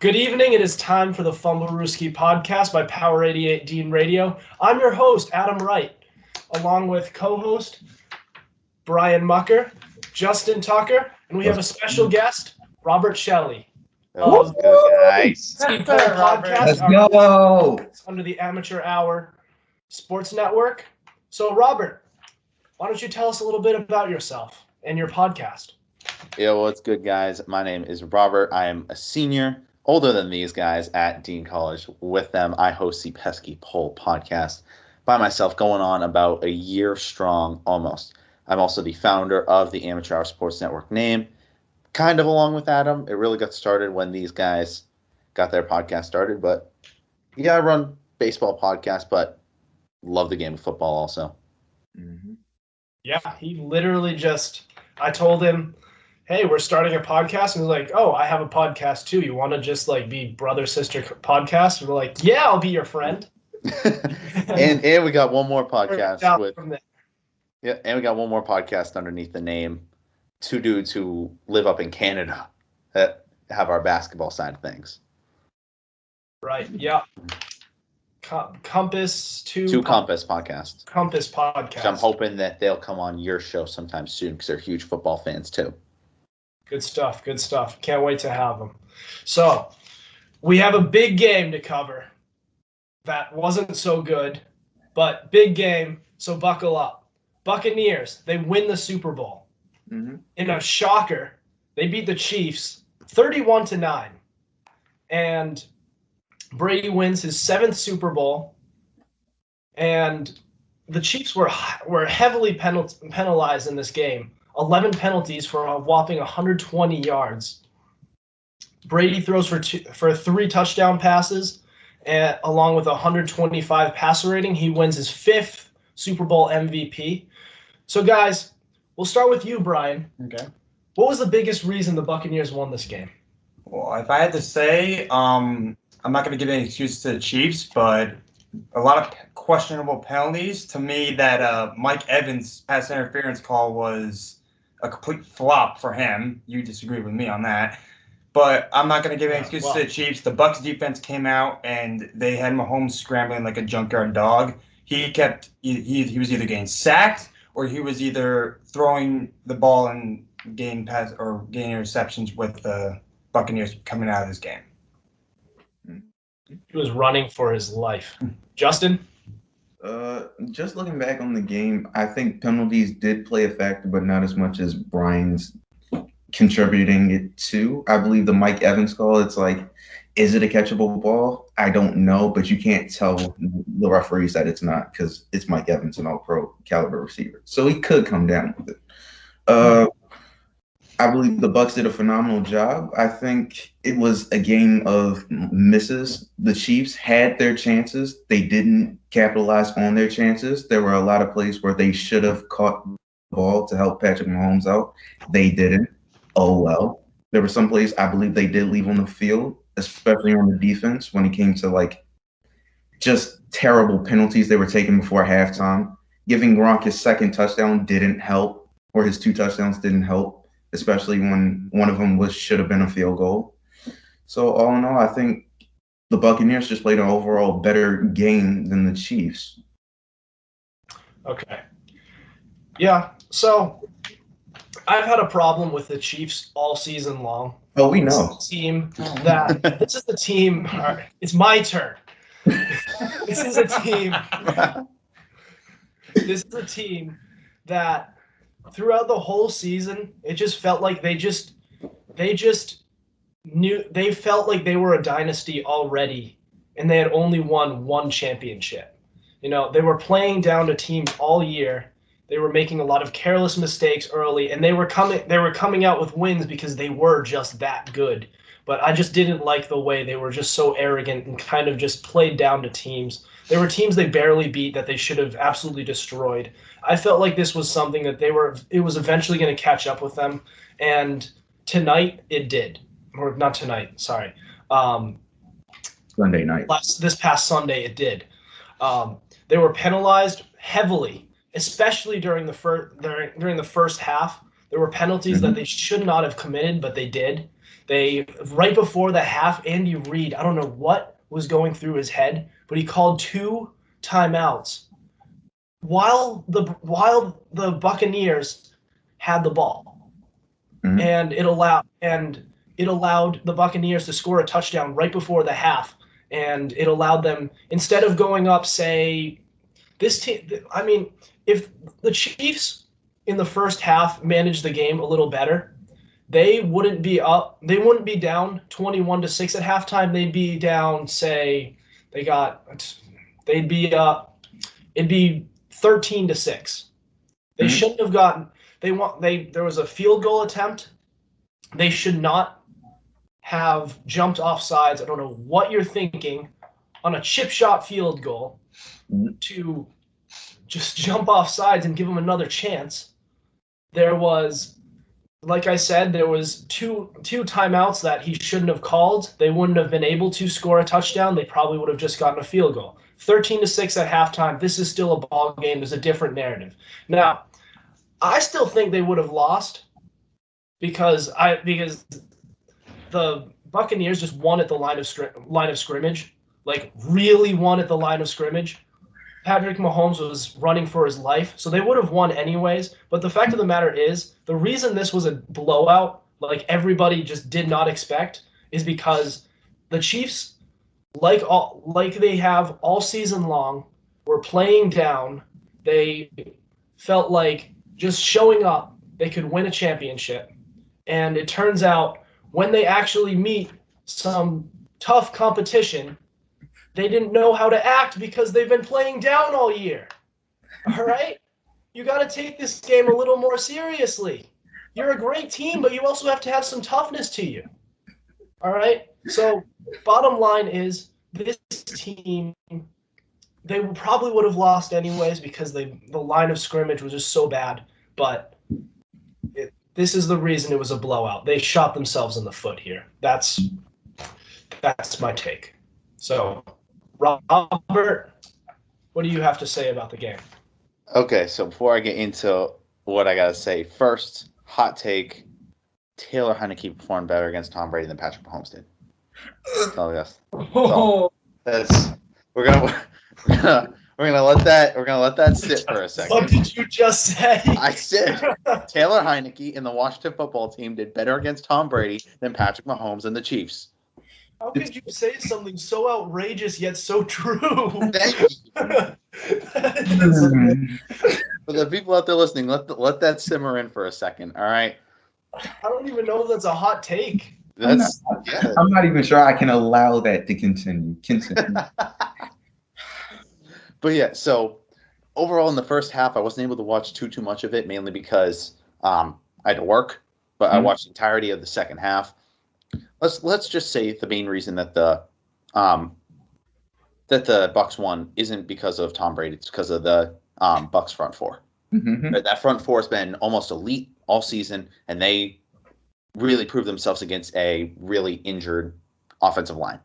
Good evening. It is time for the Fumblerooski Podcast by Power 88 Dean Radio. I'm your host, Adam Wright, along with co-host Brian Mucker, Justin Tucker, and we have a special guest, Robert Shelley. Oh, good, guys. Peskypole Podcast. Let's go. Under the Amateur Hour Sports Network. So, Robert, why don't you tell us a little bit about yourself and your podcast? Yeah, what's good, guys? My name is Robert. I am a senior, older than these guys at Dean College. With them, I host the Peskypole Podcast by myself, going on about a year strong, almost. I'm also the founder of the Amateur Hour Sports Network name, kind of along with Adam. It really got started when these guys got their podcast started. But yeah, I run baseball podcast, but love the game of football also. Mm-hmm. Yeah, he literally I told him, hey, we're starting a podcast. And he's like, oh, I have a podcast too. You want to just be brother-sister podcast? And we're like, yeah, I'll be your friend. and we got one more podcast and we got one more podcast underneath the name. Two dudes who live up in Canada that have our basketball side of things. Right, yeah. Compass Podcast. Compass Podcast. So I'm hoping that they'll come on your show sometime soon because they're huge football fans too. Good stuff. Can't wait to have them. So we have a big game to cover that wasn't so good, but big game, so buckle up. Buccaneers, they win the Super Bowl. Mm-hmm. In a shocker, they beat the Chiefs 31-9. And Brady wins his 7th Super Bowl. And the Chiefs were heavily penalized in this game. 11 penalties for a whopping 120 yards. Brady throws for 3 touchdown passes, and along with 125 passer rating. He wins his 5th Super Bowl MVP. So, guys, we'll start with you, Brian. Okay. What was the biggest reason the Buccaneers won this game? Well, if I had to say, I'm not going to give any excuse to the Chiefs, but a lot of questionable penalties. To me, that Mike Evans pass interference call was a complete flop for him. You disagree with me on that. But I'm not going to give any excuse to the Chiefs. The Bucs defense came out, and they had Mahomes scrambling like a junkyard dog. He was either getting sacked or he was either throwing the ball and getting interceptions with the Buccaneers coming out of this game. He was running for his life. Justin? Just looking back on the game, I think penalties did play a factor, but not as much as Brian's contributing it to. I believe the Mike Evans call, it's like, is it a catchable ball? I don't know, but you can't tell the referees that it's not because it's Mike Evans, an all-pro caliber receiver. So he could come down with it. I believe the Bucs did a phenomenal job. I think it was a game of misses. The Chiefs had their chances. They didn't capitalize on their chances. There were a lot of plays where they should have caught the ball to help Patrick Mahomes out. They didn't. Oh, well. There were some plays I believe they did leave on the field, especially on the defense when it came to just terrible penalties they were taking before halftime. Giving Gronk his 2nd touchdown didn't help, or his 2 touchdowns didn't help, especially when one of them should have been a field goal. So all in all, I think the Buccaneers just played an overall better game than the Chiefs. Okay. Yeah, so I've had a problem with the Chiefs all season long. Oh, we know. This is the team. All right, it's my turn. This is a team that throughout the whole season, it just felt like they felt like they were a dynasty already, and they had only won 1 championship. They were playing down to teams all year. They were making a lot of careless mistakes early, and they were coming out with wins because they were just that good. But I just didn't like the way they were just so arrogant and kind of just played down to teams. There were teams they barely beat that they should have absolutely destroyed. I felt like this was something that it was eventually going to catch up with them, and tonight it did. Or not tonight, sorry. Sunday night. This past Sunday it did. They were penalized heavily, especially during the first half. There were penalties that they should not have committed, but they did. They right before the half, Andy Reid, I don't know what was going through his head, but he called 2 timeouts while the Buccaneers had the ball. Mhm. And it allowed the Buccaneers to score a touchdown right before the half, and it allowed them, instead of going up, say, this team. I mean, if the Chiefs in the first half managed the game a little better, they wouldn't be up. They wouldn't be down 21-6 at halftime. They'd be down, say, they'd be it'd be 13-6. They Mhm. shouldn't have gotten. There was a field goal attempt. They should not have jumped off sides. I don't know what you're thinking on a chip shot field goal to just jump off sides and give them another chance. There was, like I said, there was two timeouts that he shouldn't have called. They wouldn't have been able to score a touchdown. They probably would have just gotten a field goal. 13-6 at halftime. This is still a ball game. There's a different narrative. Now, I still think they would have lost because the Buccaneers just won at the line of scrimmage, like really won at the line of scrimmage. Patrick Mahomes was running for his life, so they would have won anyways. But the fact of the matter is, the reason this was a blowout, like everybody just did not expect, is because the Chiefs, like they have all season long, were playing down. They felt like just showing up, they could win a championship. And it turns out when they actually meet some tough competition, they didn't know how to act because they've been playing down all year. All right? You got to take this game a little more seriously. You're a great team, but you also have to have some toughness to you. All right? So, bottom line is, this team, they probably would have lost anyways because the line of scrimmage was just so bad. But this is the reason it was a blowout. They shot themselves in the foot here. That's my take. So, Robert, what do you have to say about the game? Okay, so before I get into what I gotta say, first, hot take: Taylor Heineke performed better against Tom Brady than Patrick Mahomes did. Oh yes, we're gonna let that sit for a second. What did you just say? I said Taylor Heineke and the Washington football team did better against Tom Brady than Patrick Mahomes and the Chiefs. How could you say something so outrageous yet so true? Thank you. For the people out there listening, let that simmer in for a second. All right. I don't even know if that's a hot take. I'm not even sure I can allow that to continue. But yeah, so overall in the first half, I wasn't able to watch too much of it, mainly because I had to work. But I watched the entirety of the second half. Let's just say the main reason that the Bucs won isn't because of Tom Brady. It's because of the Bucs front four. Mm-hmm. That front four has been almost elite all season, and they really proved themselves against a really injured offensive line.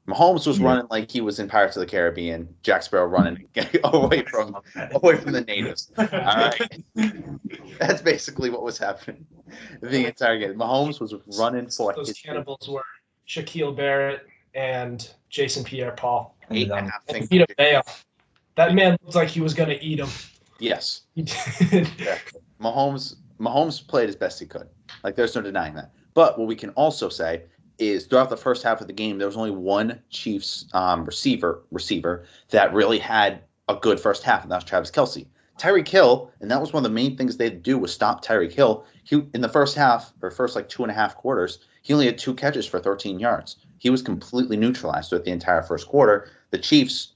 Mahomes was running like he was in Pirates of the Caribbean. Jack Sparrow running away from the natives. All right, that's basically what was happening the entire game. Mahomes was running for those cannibals were Shaquille Barrett and Jason Pierre-Paul. 8.5 Eat a bale. That man looked like he was going to eat him. Yes. He did. Yeah. Mahomes played as best he could. Like, there's no denying that. But what we can also say is throughout the first half of the game, there was only one Chiefs receiver that really had a good first half, and that was Travis Kelce. Tyreek Hill, and that was one of the main things they had to do was stop Tyreek Hill. In the first half, or first like 2.5 quarters, he only had 2 catches for 13 yards. He was completely neutralized throughout the entire first quarter. The Chiefs,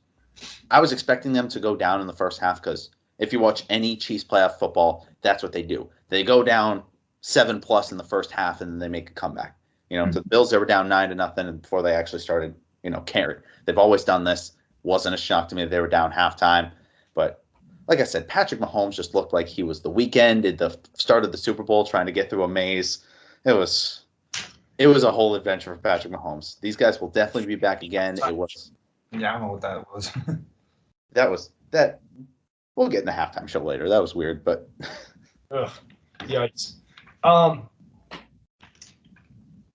I was expecting them to go down in the first half because if you watch any Chiefs playoff football, that's what they do. They go down 7+ in the first half, and then they make a comeback. To the Bills, they were down 9-0 before they actually started, carried. They've always done this. Wasn't a shock to me that they were down halftime. But like I said, Patrick Mahomes just looked like he was the weekend at the start of the Super Bowl trying to get through a maze. It was a whole adventure for Patrick Mahomes. These guys will definitely be back again. It was. Yeah, I don't know what that was. That. We'll get in the halftime show later. That was weird, but. Ugh, yikes.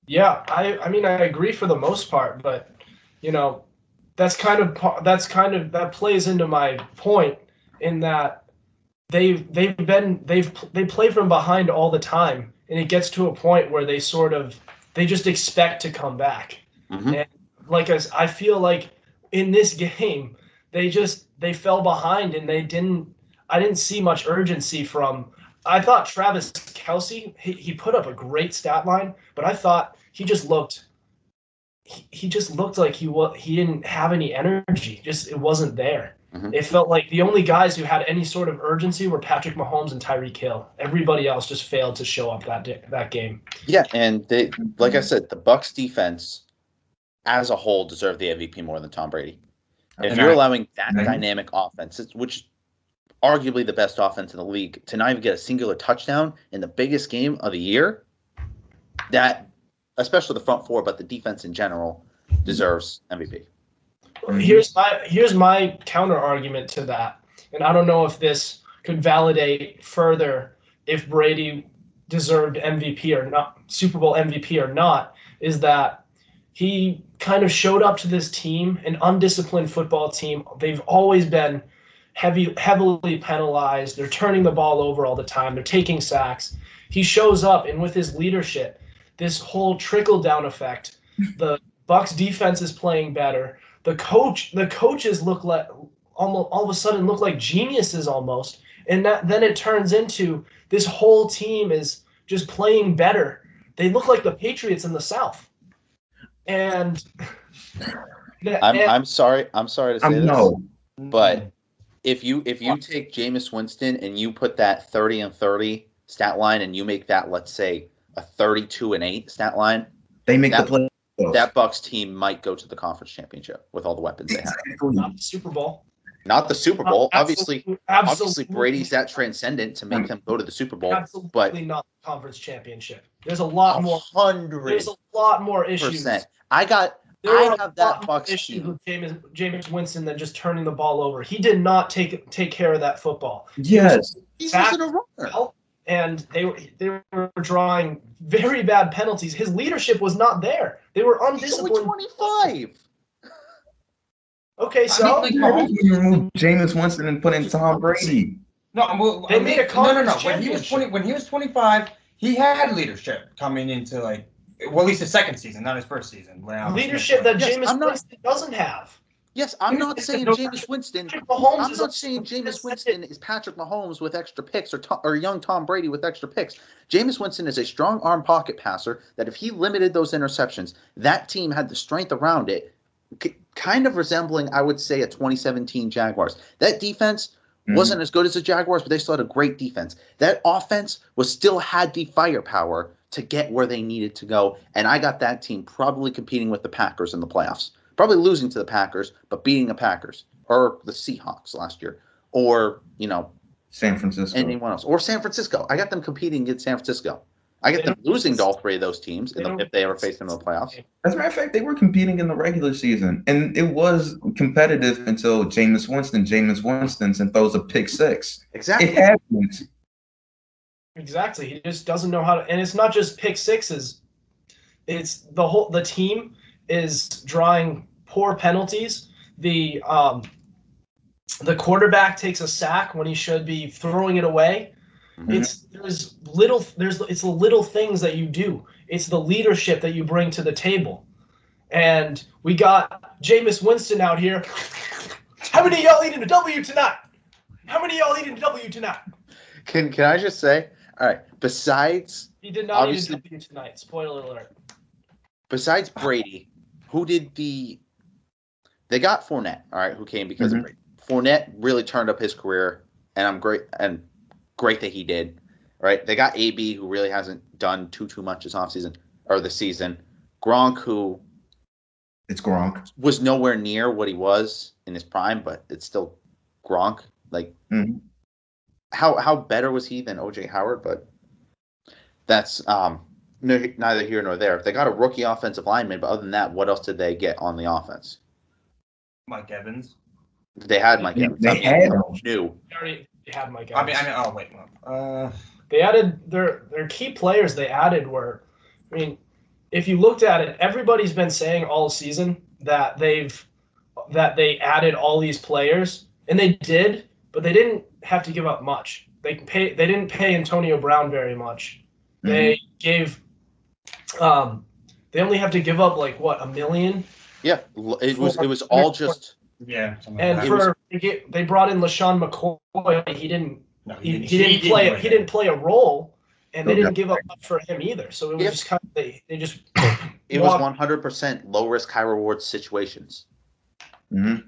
Yeah, I mean, I agree for the most part, but you know, that plays into my point in that they play from behind all the time, and it gets to a point where they just expect to come back. Mm-hmm. And I feel like in this game they fell behind, and I didn't see much urgency from. I thought Travis Kelce, he put up a great stat line, but I thought he just looked like he didn't have any energy. Just it wasn't there. Mm-hmm. It felt like the only guys who had any sort of urgency were Patrick Mahomes and Tyreek Hill. Everybody else just failed to show up that game. Yeah, and like I said, the Bucs defense as a whole deserved the MVP more than Tom Brady. If you're allowing that dynamic offense, which is arguably the best offense in the league, to not even get a singular touchdown in the biggest game of the year, that, especially the front four, but the defense in general, deserves MVP. Here's my counter argument to that, and I don't know if this could validate further if Brady deserved MVP or not, Super Bowl MVP or not, is that he kind of showed up to this team, an undisciplined football team. They've always been heavily penalized. They're turning the ball over all the time. They're taking sacks. He shows up, and with his leadership, this whole trickle-down effect, the Bucs defense is playing better. The coaches look like all of a sudden look like geniuses almost, and then it turns into this whole team is just playing better. They look like the Patriots in the South. And I'm sorry to say this, no. but if you take Jameis Winston and you put that 30-30 stat line and you make that, let's say, a 32-8 stat line, they make the play. That Bucs team might go to the conference championship with all the weapons they have. Not the Super Bowl. Not the Super Bowl. Absolutely. Obviously, Brady's that transcendent to make them go to the Super Bowl. Absolutely but not the conference championship. There's a lot more. 100%. There's a lot more issues. I have that Bucs issue team. with Jameis Winston than just turning the ball over. He did not take care of that football. Yes, He wasn't a runner. And they were drawing very bad penalties. His leadership was not there. They were undisciplined. He's only 25. Okay, so you remove Jameis Winston and put in Tom Brady. No, they made a conference When he was 25, he had leadership coming into at least his second season, not his first season. Leadership that Jameis Winston doesn't have. Yes, I'm not saying Jameis Winston. I'm not saying Jameis Winston is Patrick Mahomes with extra picks or young Tom Brady with extra picks. Jameis Winston is a strong arm pocket passer that if he limited those interceptions, that team had the strength around it, kind of resembling, I would say, a 2017 Jaguars. That defense wasn't as good as the Jaguars, but they still had a great defense. That offense still had the firepower to get where they needed to go, and I got that team probably competing with the Packers in the playoffs. Probably losing to the Packers, but beating the Packers or the Seahawks last year, or San Francisco, anyone else, or San Francisco. I got them competing against San Francisco. I get them losing to all three of those teams if they ever face them in the playoffs. As a matter of fact, they were competing in the regular season, and it was competitive until Jameis Winston and throws a pick six. Exactly. It happens. Exactly. He just doesn't know how to, and it's not just pick sixes. It's the team is drawing poor penalties. The quarterback takes a sack when he should be throwing it away. Mm-hmm. It's the little things that you do. It's the leadership that you bring to the table. And we got Jameis Winston out here. How many of y'all eating a W tonight? Can I just say, all right, besides he did not eat a W tonight. Spoiler alert. Besides Brady, who did they got Fournette, all right, who came because of Brady. Fournette really turned up his career, and great that he did. Right? They got AB, who really hasn't done too much this offseason or the season. Gronk, who was nowhere near what he was in his prime, but it's still Gronk. How better was he than OJ Howard? But that's neither here nor there. They got a rookie offensive lineman, but other than that, what else did they get on the offense? Mike Evans. They had Mike Evans. They had Mike Evans. Oh wait. They added their key players. They added were, if you looked at it, everybody's been saying all season that they added all these players, and they did, but they didn't have to give up much. They didn't pay Antonio Brown very much. Mhm. They gave they only have to give up like what, $1 million? Yeah, it was all just. Yeah. And they brought in LaShawn McCoy. He didn't play a role, and they didn't give up much for him either. So it was just kind of they just. It was 100% low risk, high reward situations. Mm-hmm.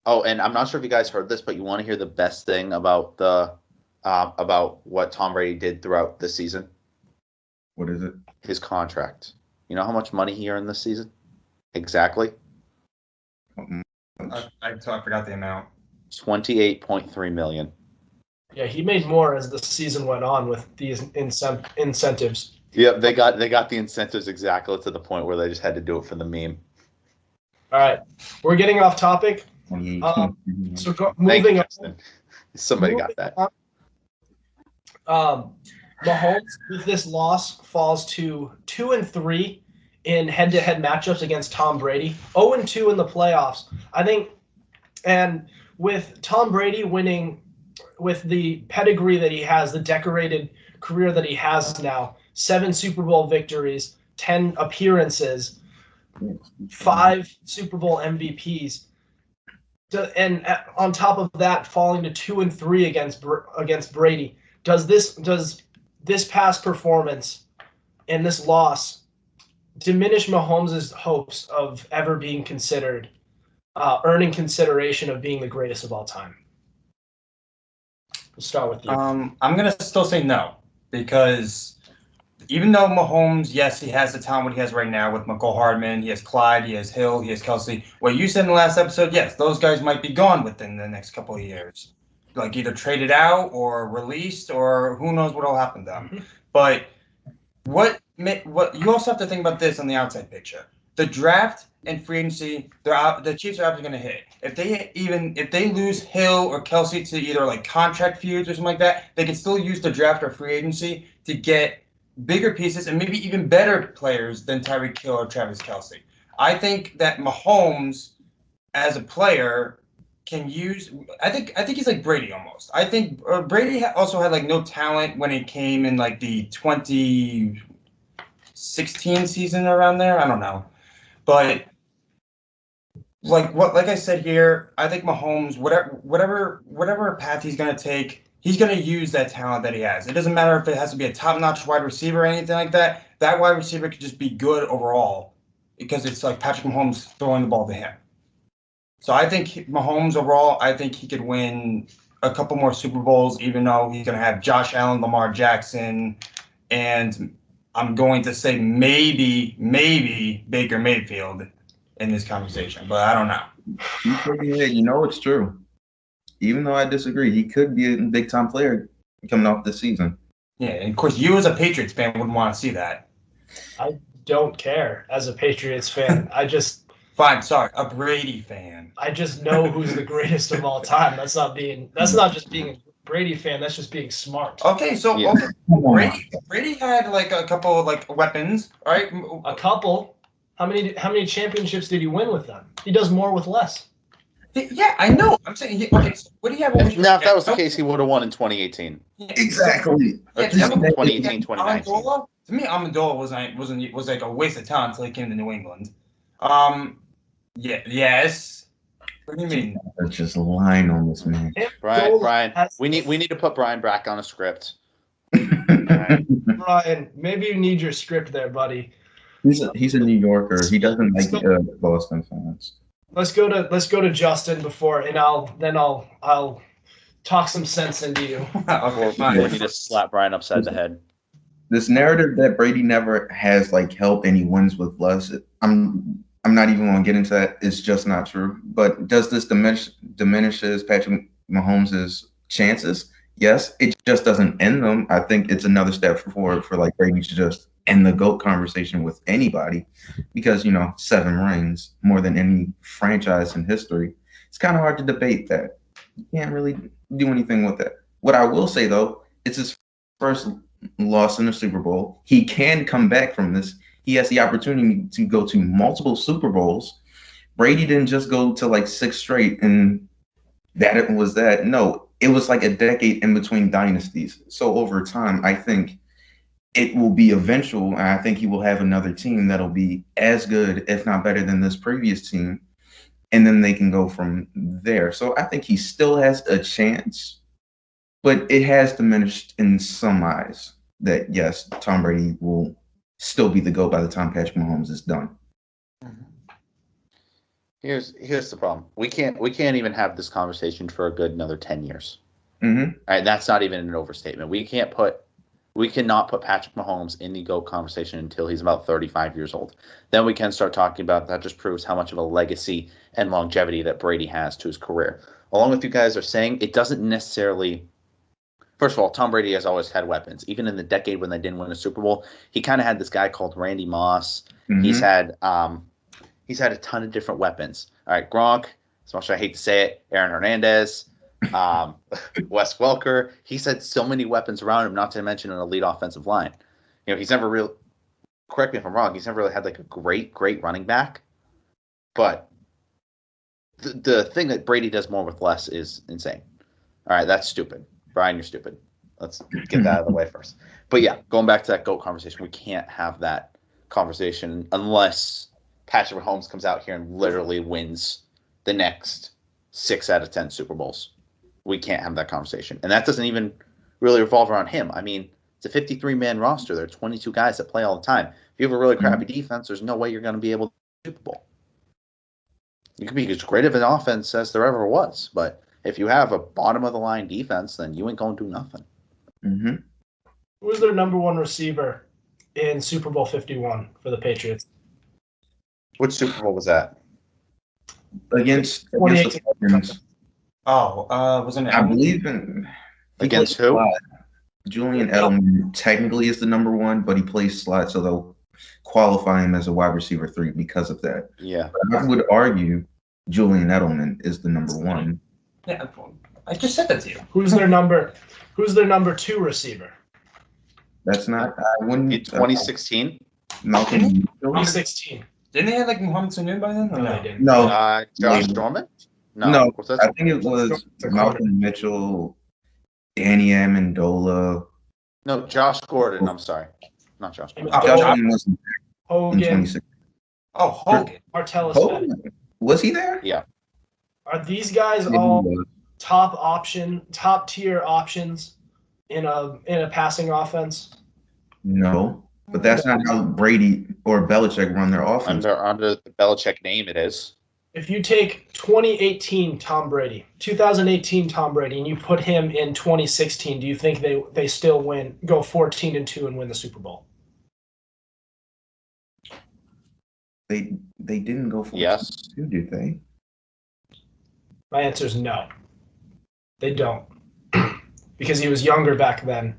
Oh, and I'm not sure if you guys heard this, but you want to hear the best thing about about what Tom Brady did throughout the season? What is it? His contract. You know how much money he earned this season? Exactly. I forgot the amount. $28.3 million. Yeah, he made more as the season went on with these incentives. Yep, they got the incentives exactly to the point where they just had to do it for the meme. All right, we're getting off topic. 28, So moving on. Somebody got that. Mahomes with this loss falls to 2-3 in head-to-head matchups against Tom Brady. 0-2 in the playoffs, I think. And with Tom Brady winning, with the pedigree that he has, the decorated career that he has now, 7 Super Bowl victories, 10 appearances, 5 Super Bowl MVPs. And on top of that, falling to 2-3 against Brady, does this past performance and this loss diminish Mahomes' hopes of ever being considered, earning consideration of being the greatest of all time? We'll start with you. I'm gonna still say no, because even though Mahomes, yes, he has the talent he has right now with McCole Hardman, he has Clyde, he has Hill, he has Kelsey. What you said in the last episode, yes, those guys might be gone within the next couple of years, like either traded out or released, or who knows what will happen to them. But what you also have to think about this on the outside picture. The draft and free agency, the Chiefs are actually going to hit. If they lose Hill or Kelsey to either like contract feuds or something like that, they can still use the draft or free agency to get bigger pieces and maybe even better players than Tyreek Hill or Travis Kelsey. I think that Mahomes, as a player, can use. I think he's like Brady almost. I think Brady also had like no talent when it came in like the 2016 season around there. I don't know, but like I said here, I think Mahomes, whatever path he's gonna take, he's gonna use that talent that he has. It doesn't matter if it has to be a top-notch wide receiver or anything like that. That wide receiver could just be good overall, because it's like Patrick Mahomes throwing the ball to him. So I think Mahomes overall, I think he could win a couple more Super Bowls, even though he's going to have Josh Allen, Lamar Jackson, and I'm going to say maybe Baker Mayfield in this conversation, but I don't know. You know it's true. Even though I disagree, he could be a big-time player coming off this season. Yeah, and of course, you as a Patriots fan wouldn't want to see that. I don't care as a Patriots fan. Fine, sorry, a Brady fan. I just know who's the greatest of all time. That's not just being a Brady fan. That's just being smart. Okay, so Yeah. Brady had like a couple of like weapons, right? A couple. How many championships did he win with them? He does more with less. Yeah, I know. I'm saying, okay, so what do you have? Now, if that was the case, he would have won in 2018. Exactly. Yeah, 2018, 2019. Amendola, to me, Amendola was like a waste of talent until he came to New England. Yeah, yes. What do you mean? That's just lying on this man. Brian, we need to put Brian back on a script. Brian, maybe you need your script there, buddy. He's a New Yorker. He doesn't like Boston fans. Let's go to Justin before, and I'll talk some sense into you. Okay, fine. Or he just slap Brian upside the head. This narrative that Brady never has like help and he wins with less. I'm not even going to get into that. It's just not true. But does this diminishes Patrick Mahomes' chances? Yes. It just doesn't end them. I think it's another step forward for like Brady to just end the GOAT conversation with anybody, because 7 rings, more than any franchise in history. It's kind of hard to debate that. You can't really do anything with that. What I will say though, it's his first loss in the Super Bowl. He can come back from this. he has the opportunity to go to multiple Super Bowls. Brady didn't just go to like 6 straight and that was that. No, it was like a decade in between dynasties. So over time, I think it will be eventual, and I think he will have another team that'll be as good, if not better than this previous team. And then they can go from there. So I think he still has a chance, but it has diminished in some eyes that, yes, Tom Brady will still be the GOAT by the time Patrick Mahomes is done. Here's the problem. We can't even have this conversation for a good another 10 years. Mm-hmm. All right, that's not even an overstatement. We cannot put Patrick Mahomes in the GOAT conversation until he's about 35 years old. Then we can start talking about that. Just proves how much of a legacy and longevity that Brady has to his career. Along with you guys are saying, it doesn't necessarily. First of all, Tom Brady has always had weapons. Even in the decade when they didn't win a Super Bowl, he kind of had this guy called Randy Moss. Mm-hmm. He's had a ton of different weapons. All right, Gronk, as much as I hate to say it, Aaron Hernandez, Wes Welker. He's had so many weapons around him, not to mention an elite offensive line. You know, he's never really, correct me if I'm wrong, he's never really had like a great running back. But the thing that Brady does more with less is insane. All right, that's stupid. Brian, you're stupid. Let's get that out of the way first. But yeah, going back to that GOAT conversation, we can't have that conversation unless Patrick Mahomes comes out here and literally wins the next 6 out of 10 Super Bowls. We can't have that conversation. And that doesn't even really revolve around him. I mean, it's a 53-man roster. There are 22 guys that play all the time. If you have a really crappy defense, there's no way you're going to be able to win the Super Bowl. You can be as great of an offense as there ever was, but if you have a bottom-of-the-line defense, then you ain't going to do nothing. Mm-hmm. Who was their number one receiver in Super Bowl 51 for the Patriots? Which Super Bowl was that? Against the Falcons. Wasn't it? I believe in. Against who? Julian Edelman technically is the number one, but he plays slot, so they'll qualify him as a wide receiver 3 because of that. Yeah. But I would argue Julian Edelman is the number one. Yeah, I just said that to you. Who's their number 2 receiver? That's not. I wouldn't. In 2016. Malcolm. 2016. Didn't they have like Mohamed Sanu by then? No, they didn't. No. Josh Dorman? No. I think it was Malcolm Mitchell, Danny Amendola. No, Josh Gordon. I'm sorry. Not Josh Gordon. Josh Gordon was in Hogan. 2016. Oh, Hogan. Martellus Hogan. Bennett. Was he there? Yeah. Are these guys all top tier options in a passing offense? No. But that's not how Brady or Belichick run their offense. Under the Belichick name, it is. If you take 2018 Tom Brady, 2018 Tom Brady, and you put him in 2016, do you think they still go 14-2 and win the Super Bowl? They didn't go for Yes. did they? My answer is no. They don't. Because he was younger back then.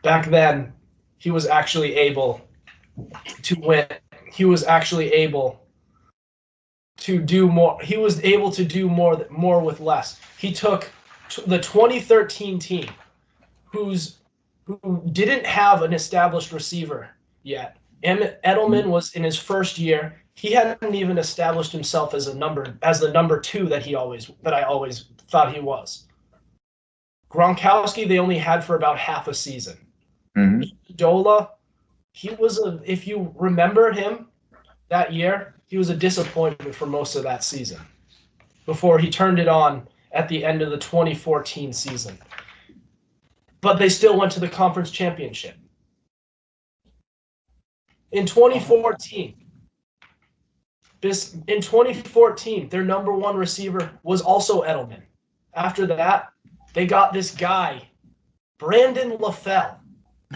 Back then, he was actually able to win. He was actually able to do more. He was able to do more with less. He took the 2013 team, who didn't have an established receiver yet. Edelman was in his first year. He hadn't even established himself as the number 2 that I always thought he was. Gronkowski, they only had for about half a season. Mm-hmm. Dola, if you remember him that year, he was a disappointment for most of that season before he turned it on at the end of the 2014 season. But they still went to the conference championship. In 2014, their number 1 receiver was also Edelman. After that, they got this guy, Brandon LaFell,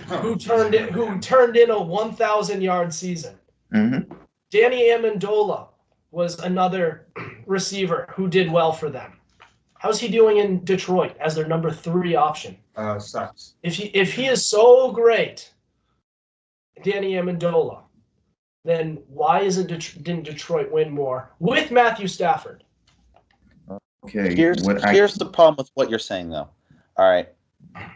who turned in a 1,000-yard season. Mm-hmm. Danny Amendola was another receiver who did well for them. How's he doing in Detroit as their number 3 option? Sucks. If he is so great, Danny Amendola, then why didn't Detroit win more with Matthew Stafford? Okay. Here's the problem with what you're saying, though. All right.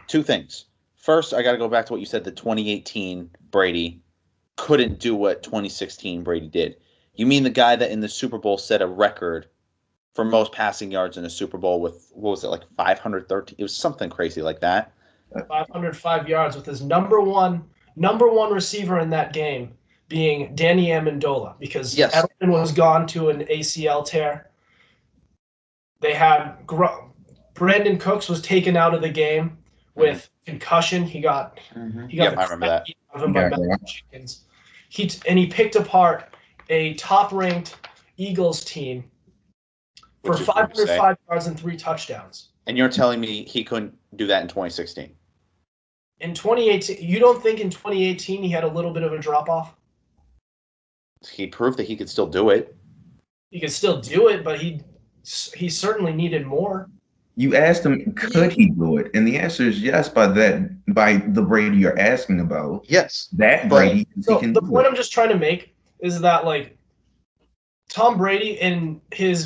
2 things. First, I got to go back to what you said, the 2018 Brady couldn't do what 2016 Brady did. You mean the guy that in the Super Bowl set a record for most passing yards in a Super Bowl with, what was it, like 513? It was something crazy like that. 505 yards with his number one receiver in that game being Danny Amendola, because Edelman was gone to an ACL tear. They had Brandon Cooks was taken out of the game with concussion. He got I remember that. Out of him by Chickens. He picked apart a top-ranked Eagles team for 505 yards and 3 touchdowns. And you're telling me he couldn't do that in 2016? In 2018, you don't think in 2018 he had a little bit of a drop-off? He proved that he could still do it. He could still do it, but he certainly needed more. You asked him, could he do it? And the answer is yes by the Brady you're asking about. Yes. That Brady. So the point I'm just trying to make is that, like, Tom Brady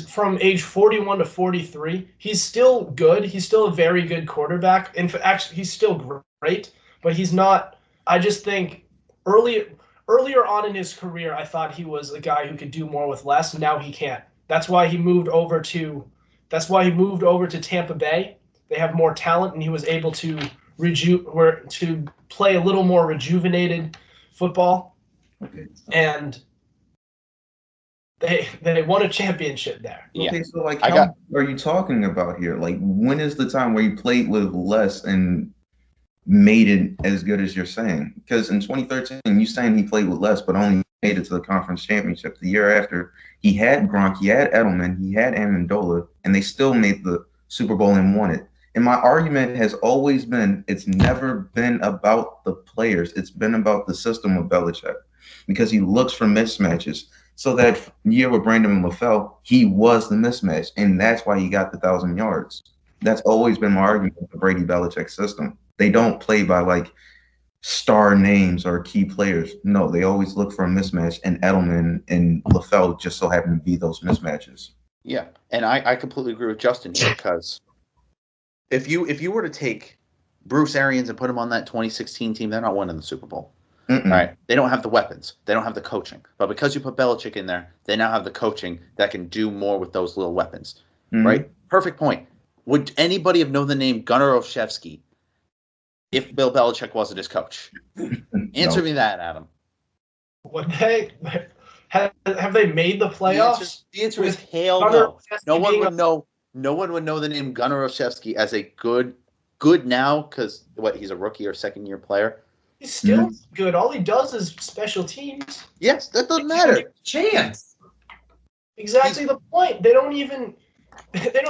from age 41 to 43, he's still good. He's still a very good quarterback. In fact, actually, he's still great, but he's not. I just think earlier on in his career, I thought he was a guy who could do more with less. Now he can't. That's why he moved over to Tampa Bay. They have more talent, and he was able to play a little more rejuvenated football. Okay. And they won a championship there. Yeah. Okay, so like, how are you talking about here? Like, when is the time where you played with less and made it as good as you're saying? Because in 2013, you saying he played with less, but only made it to the conference championship. The year after, he had Gronk, he had Edelman, he had Amendola, and they still made the Super Bowl and won it. And my argument has always been, it's never been about the players. It's been about the system of Belichick, because he looks for mismatches. So that year with Brandon LaFell, he was the mismatch, and that's why he got the 1,000 yards. That's always been my argument with the Brady-Belichick system. They don't play by, like, star names or key players. No, they always look for a mismatch, and Edelman and LaFell just so happen to be those mismatches. Yeah, and I completely agree with Justin here, because if you were to take Bruce Arians and put him on that 2016 team, they're not winning the Super Bowl. All right, they don't have the weapons, they don't have the coaching, but because you put Belichick in there, they now have the coaching that can do more with those little weapons. Right? Perfect point. Would anybody have known the name Gunnar Olszewski if Bill Belichick wasn't his coach? Answer me that, Adam. Would they have they made the playoffs? The answer is hell no. No one would know. No one would know the name Gunnar Olszewski as a good now, because he's a rookie or second-year player. He's still good. All he does is special teams. Yes, that doesn't matter. Chance. Exactly the point.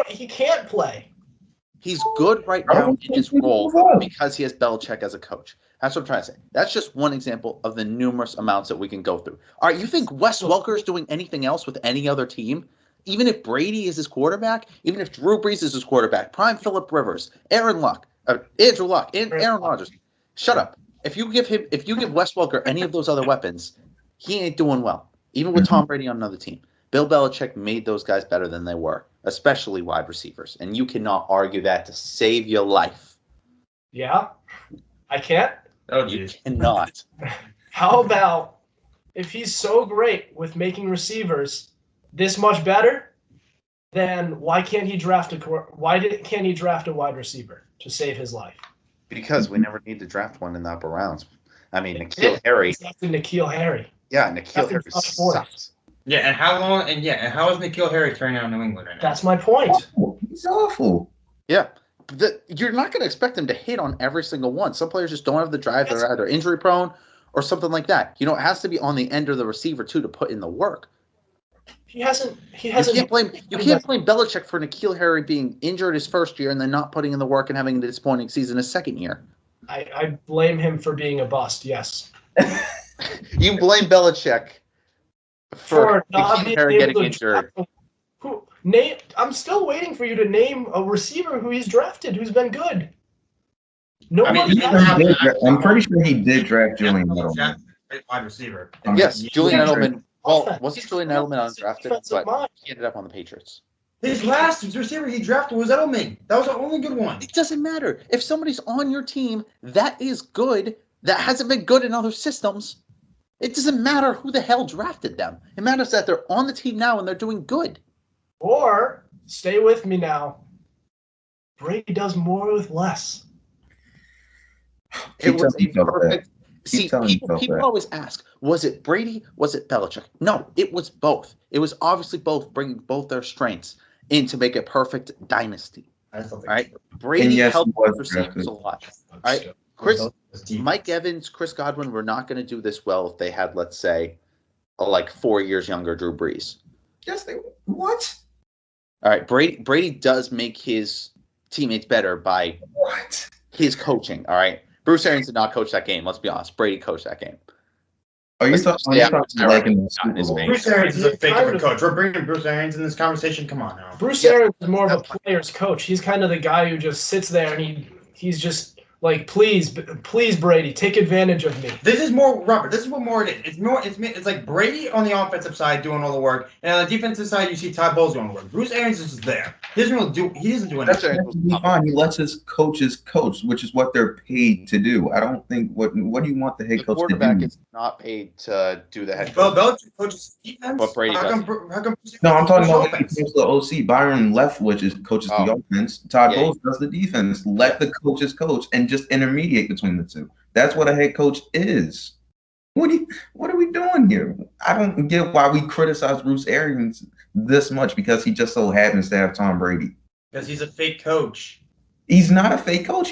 He can't play. He's good right now in his role because he has Belichick as a coach. That's what I'm trying to say. That's just one example of the numerous amounts that we can go through. All right, you think Wes Welker is doing anything else with any other team? Even if Brady is his quarterback, even if Drew Brees is his quarterback, Prime Phillip Rivers, Andrew Luck, and Aaron Rodgers. Shut up. If you give Wes Welker any of those other weapons, he ain't doing well. Even with Tom Brady on another team. Bill Belichick made those guys better than they were, especially wide receivers. And you cannot argue that to save your life. Yeah? I can't? Oh, geez. You cannot. How about if he's so great with making receivers this much better, then why can't he draft a wide receiver to save his life? Because we never need to draft one in the upper rounds. I mean, N'Keal Harry. N'Keal Harry. Yeah, N'Keal Harry sucks. Yeah, and how is N'Keal Harry turning out in New England right now? That's my point. He's awful. Yeah. You're not going to expect him to hit on every single one. Some players just don't have the drive. They're either injury prone or something like that. It has to be on the end of the receiver, too, to put in the work. He hasn't. You can't blame Belichick for N'Keal Harry being injured his first year and then not putting in the work and having a disappointing season his second year. I blame him for being a bust, yes. You blame Belichick for not N'Keal Harry getting injured. I'm still waiting for you to name a receiver who he's drafted who's been good. I'm pretty sure he did draft Julian Edelman. Wide receiver. Yes, Julian Edelman. Well, wasn't Julian Edelman undrafted? But he ended up on the Patriots. His last receiver he drafted was Edelman. That was the only good one. It doesn't matter. If somebody's on your team that is good, that hasn't been good in other systems, It doesn't matter who the hell drafted them. It matters that they're on the team now and they're doing good. Or, stay with me now, Brady does more with less. It was the perfect. See, people always ask, was it Brady? Was it Belichick? No, it was both. It was obviously both, bringing both their strengths in to make a perfect dynasty. All right, Brady helped receivers a lot. All right, Mike Evans, Chris Godwin were not going to do this well if they had, let's say, like 4 years younger Drew Brees. Yes, they what? All right, Brady does make his teammates better by his coaching. All right, Bruce Arians did not coach that game. Let's be honest, Brady coached that game. Are you talking like in the Super Bowl? Bruce Arians is a fake of a coach. We're bringing Bruce Arians in this conversation. Come on now. Bruce Arians is more of a player's coach. He's kind of the guy who just sits there and he's just like, please, Brady, take advantage of me. This is more, Robert. This is what more it is. It's like Brady on the offensive side doing all the work, and on the defensive side, you see Todd Bowles doing the work. Bruce Arians is just there. He doesn't do anything. That's fine. He lets his coaches coach, which is what they're paid to do. I don't think what do you want the head coach to do? The quarterback is not paid to do the head coach. Well, Belichick coaches defense. But Brady does. No, I'm talking about when he comes to the OC. Byron Leftwich coaches the offense. Todd Bowles does the defense. Let the coaches coach and just intermediate between the two. That's what a head coach is. What are we doing here? I don't get why we criticize Bruce Arians this much because he just so happens to have Tom Brady. Because he's a fake coach. He's not a fake coach.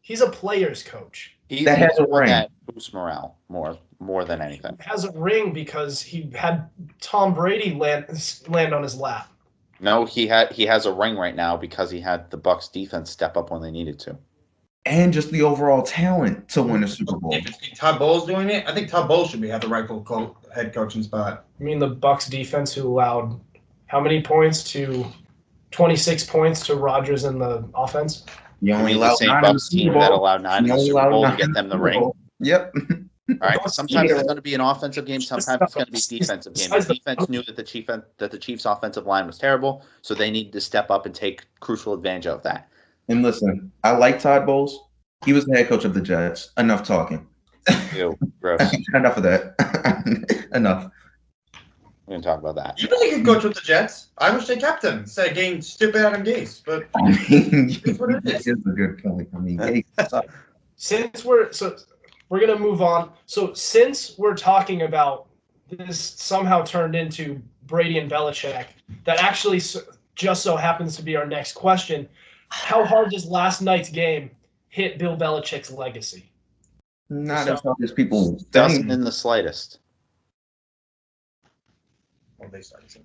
He's a player's coach. That has a ring. That boosts morale more than anything. He has a ring because he had Tom Brady land on his lap. No, he has a ring right now because he had the Bucs defense step up when they needed to. And just the overall talent to win a Super Bowl. If it's Todd Bowles doing it, I think Todd Bowles should have the rightful head coaching spot. I mean, the Bucs defense who allowed how many points to 26 points to Rodgers in the offense? You only allowed the same Bucs team that allowed 9 in the Super Bowl to get them the ring. Yep. All right. Sometimes it's going to be an offensive game. Sometimes it's going to be a defensive game. The defense knew that the Chiefs' offensive line was terrible, so they needed to step up and take crucial advantage of that. And listen, I like Todd Bowles. He was the head coach of the Jets. Enough talking. Ew, gross. Enough of that. Enough. We're going to talk about that. You really could coach with the Jets. I wish they kept him instead of getting stupid Adam Gase. But that is a good point. I mean, Gase. We're going to move on. So since we're talking about this somehow turned into Brady and Belichick, that actually just so happens to be our next question. How hard does last night's game hit Bill Belichick's legacy? Not as hard as people doesn't in the slightest. Well, they started.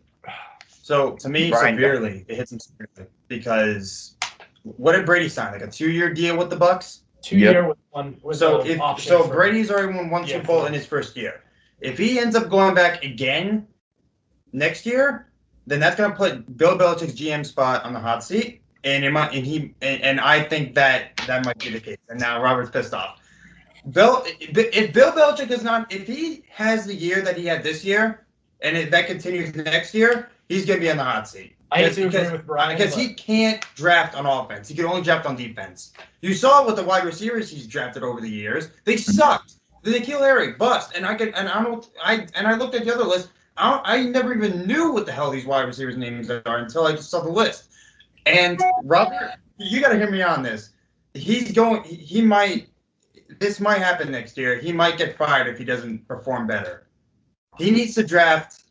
So to me, severely, it hits him severely because what did Brady sign? Like a 2-year deal with the Bucs? 2-year with one. So Brady's already won one Super Bowl in his first year. If he ends up going back again next year, then that's going to put Bill Belichick's GM spot on the hot seat. And I think that might be the case. And now Robert's pissed off. If Bill Belichick if he has the year that he had this year, and that continues next year, he's going to be on the hot seat. I have to agree with Brian. Because he can't draft on offense. He can only draft on defense. You saw with the wide receivers he's drafted over the years. They sucked. The N'Keal Harry, bust. I looked at the other list. I never even knew what the hell these wide receivers' names are until I just saw the list. And Robert, you got to hear me on this. This might happen next year. He might get fired if he doesn't perform better. He needs to draft.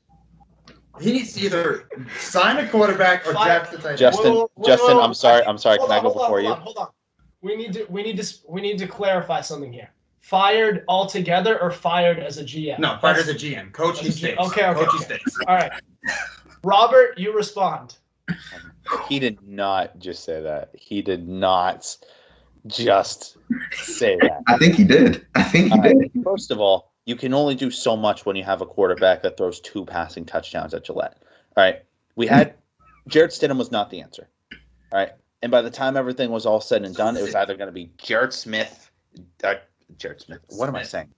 He needs to either sign a quarterback or draft the tight end. Justin, I'm sorry. Can I go before you? Hold on. We need to clarify something here. Fired altogether or fired as a GM? No, fired as a GM. Coach, he stays. Okay. Coach, he stays. All right. Robert, you respond. He did not just say that. He did not just say that. I think he did. First of all, you can only do so much when you have a quarterback that throws 2 passing touchdowns at Gillette. All right. We had Jarrett Stidham was not the answer. All right. And by the time everything was all said and done, it was either going to be Jarrett Smith. What am I saying?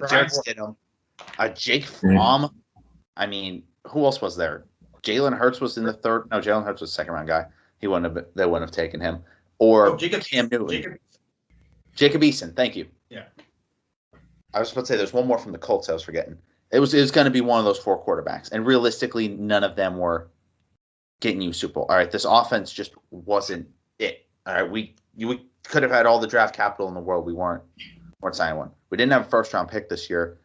Jarrett Stidham. Jake Fromm. I mean, who else was there? Jalen Hurts was in the third. No, Jalen Hurts was a second-round guy. They wouldn't have taken him. Or Cam Newton. Jacob Eason. Thank you. Yeah. I was about to say there's one more from the Colts I was forgetting. It was going to be one of those 4 quarterbacks, and realistically, none of them were getting you Super Bowl. All right, this offense just wasn't it. All right, we could have had all the draft capital in the world. We weren't signing one. We didn't have a first-round pick this year.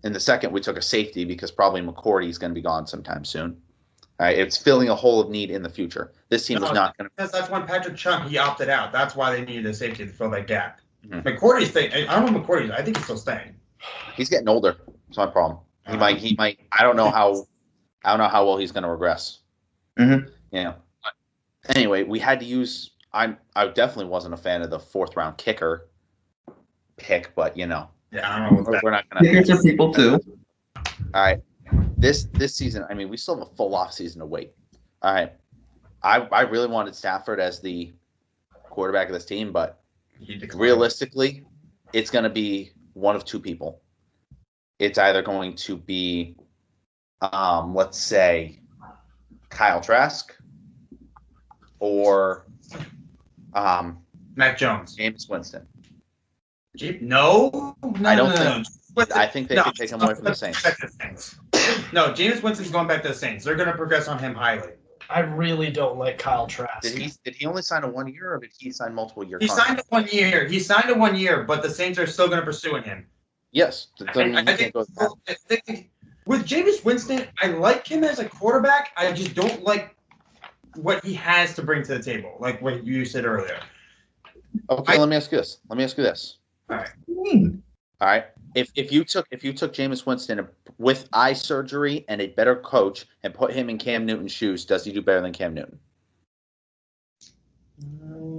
In the second, we took a safety because probably McCourty is going to be gone sometime soon. All right, it's filling a hole of need in the future. This team is not going to. That's when Patrick Chung, he opted out. That's why they needed a safety to fill that gap. Mhm. McCourty's thing. I don't know McCourty's. I think he's still staying. He's getting older. That's my problem. He might. I don't know how well he's going to regress. Mm-hmm. But anyway, we had to use. I definitely wasn't a fan of the 4th round kicker pick, but Yeah, I don't know. we're not going to. Kickers are people too. All right, this season. I mean, we still have a full off season to wait. All right, I really wanted Stafford as the quarterback of this team, but realistically, it's going to be one of 2 people. It's either going to be, let's say, Kyle Trask or Mac Jones. James Winston. No. I don't think. I think they could take him away from the Saints. No, James Winston's going back to the Saints. They're going to progress on him highly. I really don't like Kyle Trask. Did he only sign a 1 year, or did he sign multiple years? He signed a 1 year. He signed a 1 year, but the Saints are still going to pursue him. Yes. I think with James Winston, I like him as a quarterback. I just don't like what he has to bring to the table, like what you said earlier. Okay, let me ask you this. All right. All right. If you took Jameis Winston with eye surgery and a better coach and put him in Cam Newton's shoes, does he do better than Cam Newton?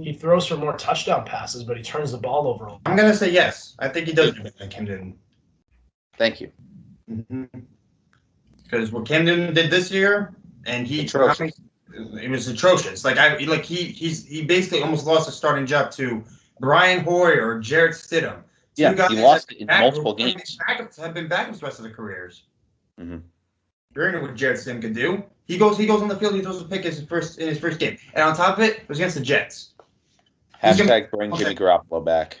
He throws for more touchdown passes, but he turns the ball over a lot. I'm gonna say yes. I think he does do better than Cam Newton. Thank you. Because what Cam Newton did this year, and it was atrocious. He basically almost lost a starting job to Brian Hoyer or Jarrett Stidham. Yeah, he lost it in multiple games. Have been backups the rest of their careers. Mm-hmm. You already know what Jarrett Stidham can do. He goes on the field. He throws a pick in his first game, and on top of it, it was against the Jets. Bring Jimmy Garoppolo back.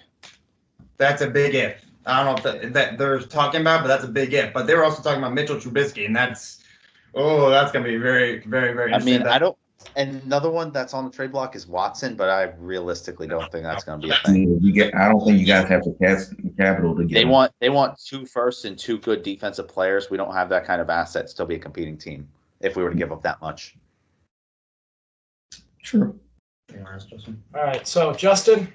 That's a big if. I don't know if that they're talking about, but that's a big if. But they were also talking about Mitchell Trubisky, and that's going to be very, very, very interesting. I don't. And another one that's on the trade block is Watson, but I realistically don't think that's going to be a thing. I don't think you guys have the capital to get. They want 2 firsts and 2 good defensive players. We don't have that kind of asset to still be a competing team if we were to give up that much. True. All right, so Justin.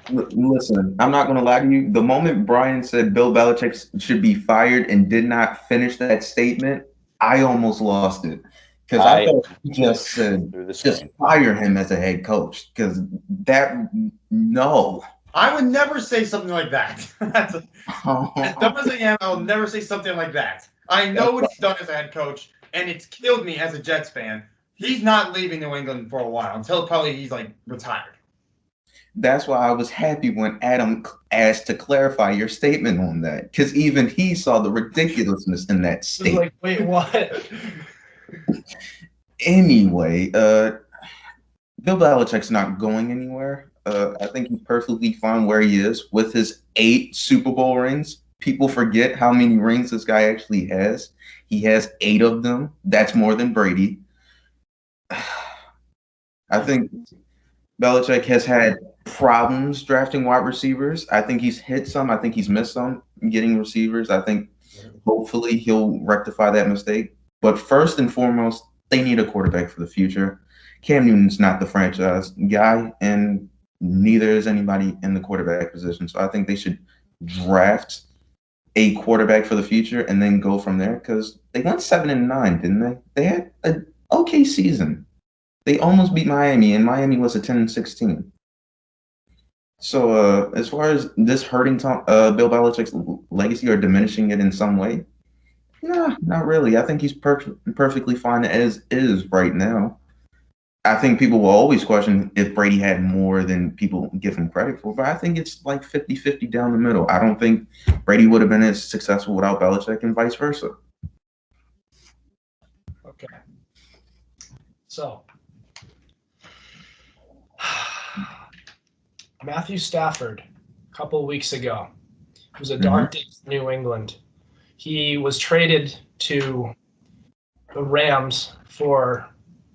Listen, I'm not going to lie to you. The moment Brian said Bill Belichick should be fired and did not finish that statement, I almost lost it. Because I thought he just said, just fire him as a head coach. Because no. I would never say something like that. As dumb as I am, I will never say something like that. I know what he's done as a head coach, and it's killed me as a Jets fan. He's not leaving New England for a while until probably he's retired. That's why I was happy when Adam asked to clarify your statement on that. Because even he saw the ridiculousness in that statement. Wait, what? Anyway, Bill Belichick's not going anywhere. I think he's perfectly fine where he is with his 8 Super Bowl rings. People forget how many rings this guy actually has. He has 8 of them. That's more than Brady. I think Belichick has had problems drafting wide receivers. I think he's hit some. I think he's missed some getting receivers. I think hopefully he'll rectify that mistake. But first and foremost, they need a quarterback for the future. Cam Newton's not the franchise guy, and neither is anybody in the quarterback position. So I think they should draft a quarterback for the future and then go from there, because they went 7-9, didn't they? They had an okay season. They almost beat Miami, and Miami was a 10-16. So as far as this hurting Bill Belichick's legacy or diminishing it in some way, no, not really. I think he's perfectly fine as is right now. I think people will always question if Brady had more than people give him credit for, but I think it's like 50-50 down the middle. I don't think Brady would have been as successful without Belichick and vice versa. Okay. So, Matthew Stafford a couple of weeks ago. It was a dark day for New England. He was traded to the Rams for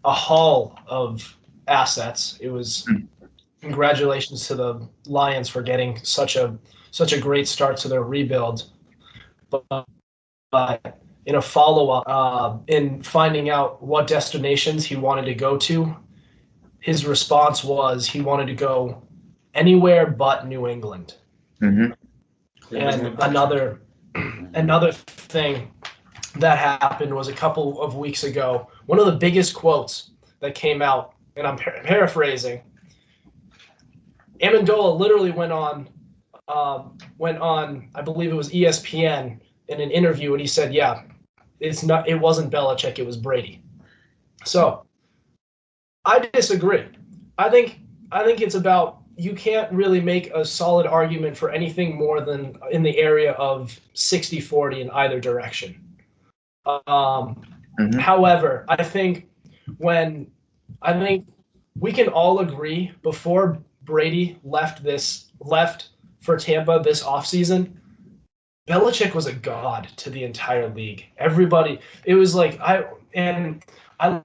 a haul of assets. It was congratulations to the Lions for getting such a great start to their rebuild. But in a follow-up, in finding out what destinations he wanted to go to, his response was he wanted to go anywhere but New England. And another thing that happened was a couple of weeks ago, one of the biggest quotes that came out, and I'm paraphrasing, Amendola literally went on, I believe it was ESPN, in an interview, and he said, yeah, it wasn't Belichick, it was Brady. So I disagree. I think it's about, you can't really make a solid argument for anything more than in the area of 60-40 in either direction. However, I think we can all agree before Brady left for Tampa this offseason, Belichick was a god to the entire league. Everybody, it was like I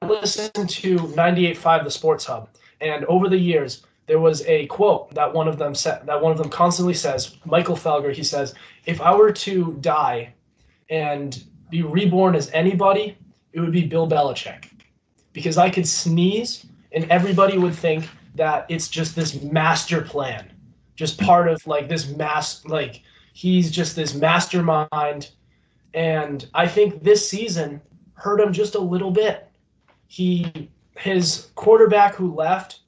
listened to 98.5 The Sports Hub, and over the years there was a quote that one of them constantly says, Michael Felger, he says, if I were to die and be reborn as anybody, it would be Bill Belichick. Because I could sneeze and everybody would think that it's just this master plan, just part of like this he's just this mastermind. And I think this season hurt him just a little bit. His quarterback who left,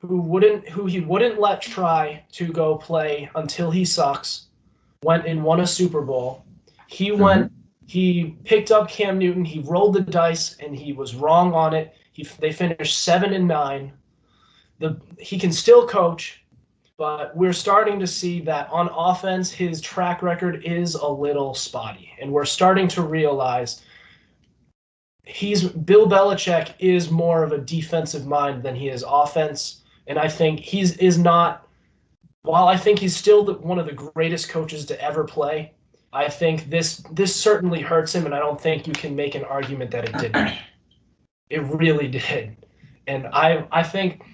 who he wouldn't let try to go play until he sucks, went and won a Super Bowl. He picked up Cam Newton, he rolled the dice, and he was wrong on it. They finished 7-9. He can still coach, but we're starting to see that on offense, his track record is a little spotty. And we're starting to realize Bill Belichick is more of a defensive mind than he is offense. And I think while I think he's still one of the greatest coaches to ever play, I think this certainly hurts him, and I don't think you can make an argument that it didn't. It really did. And I think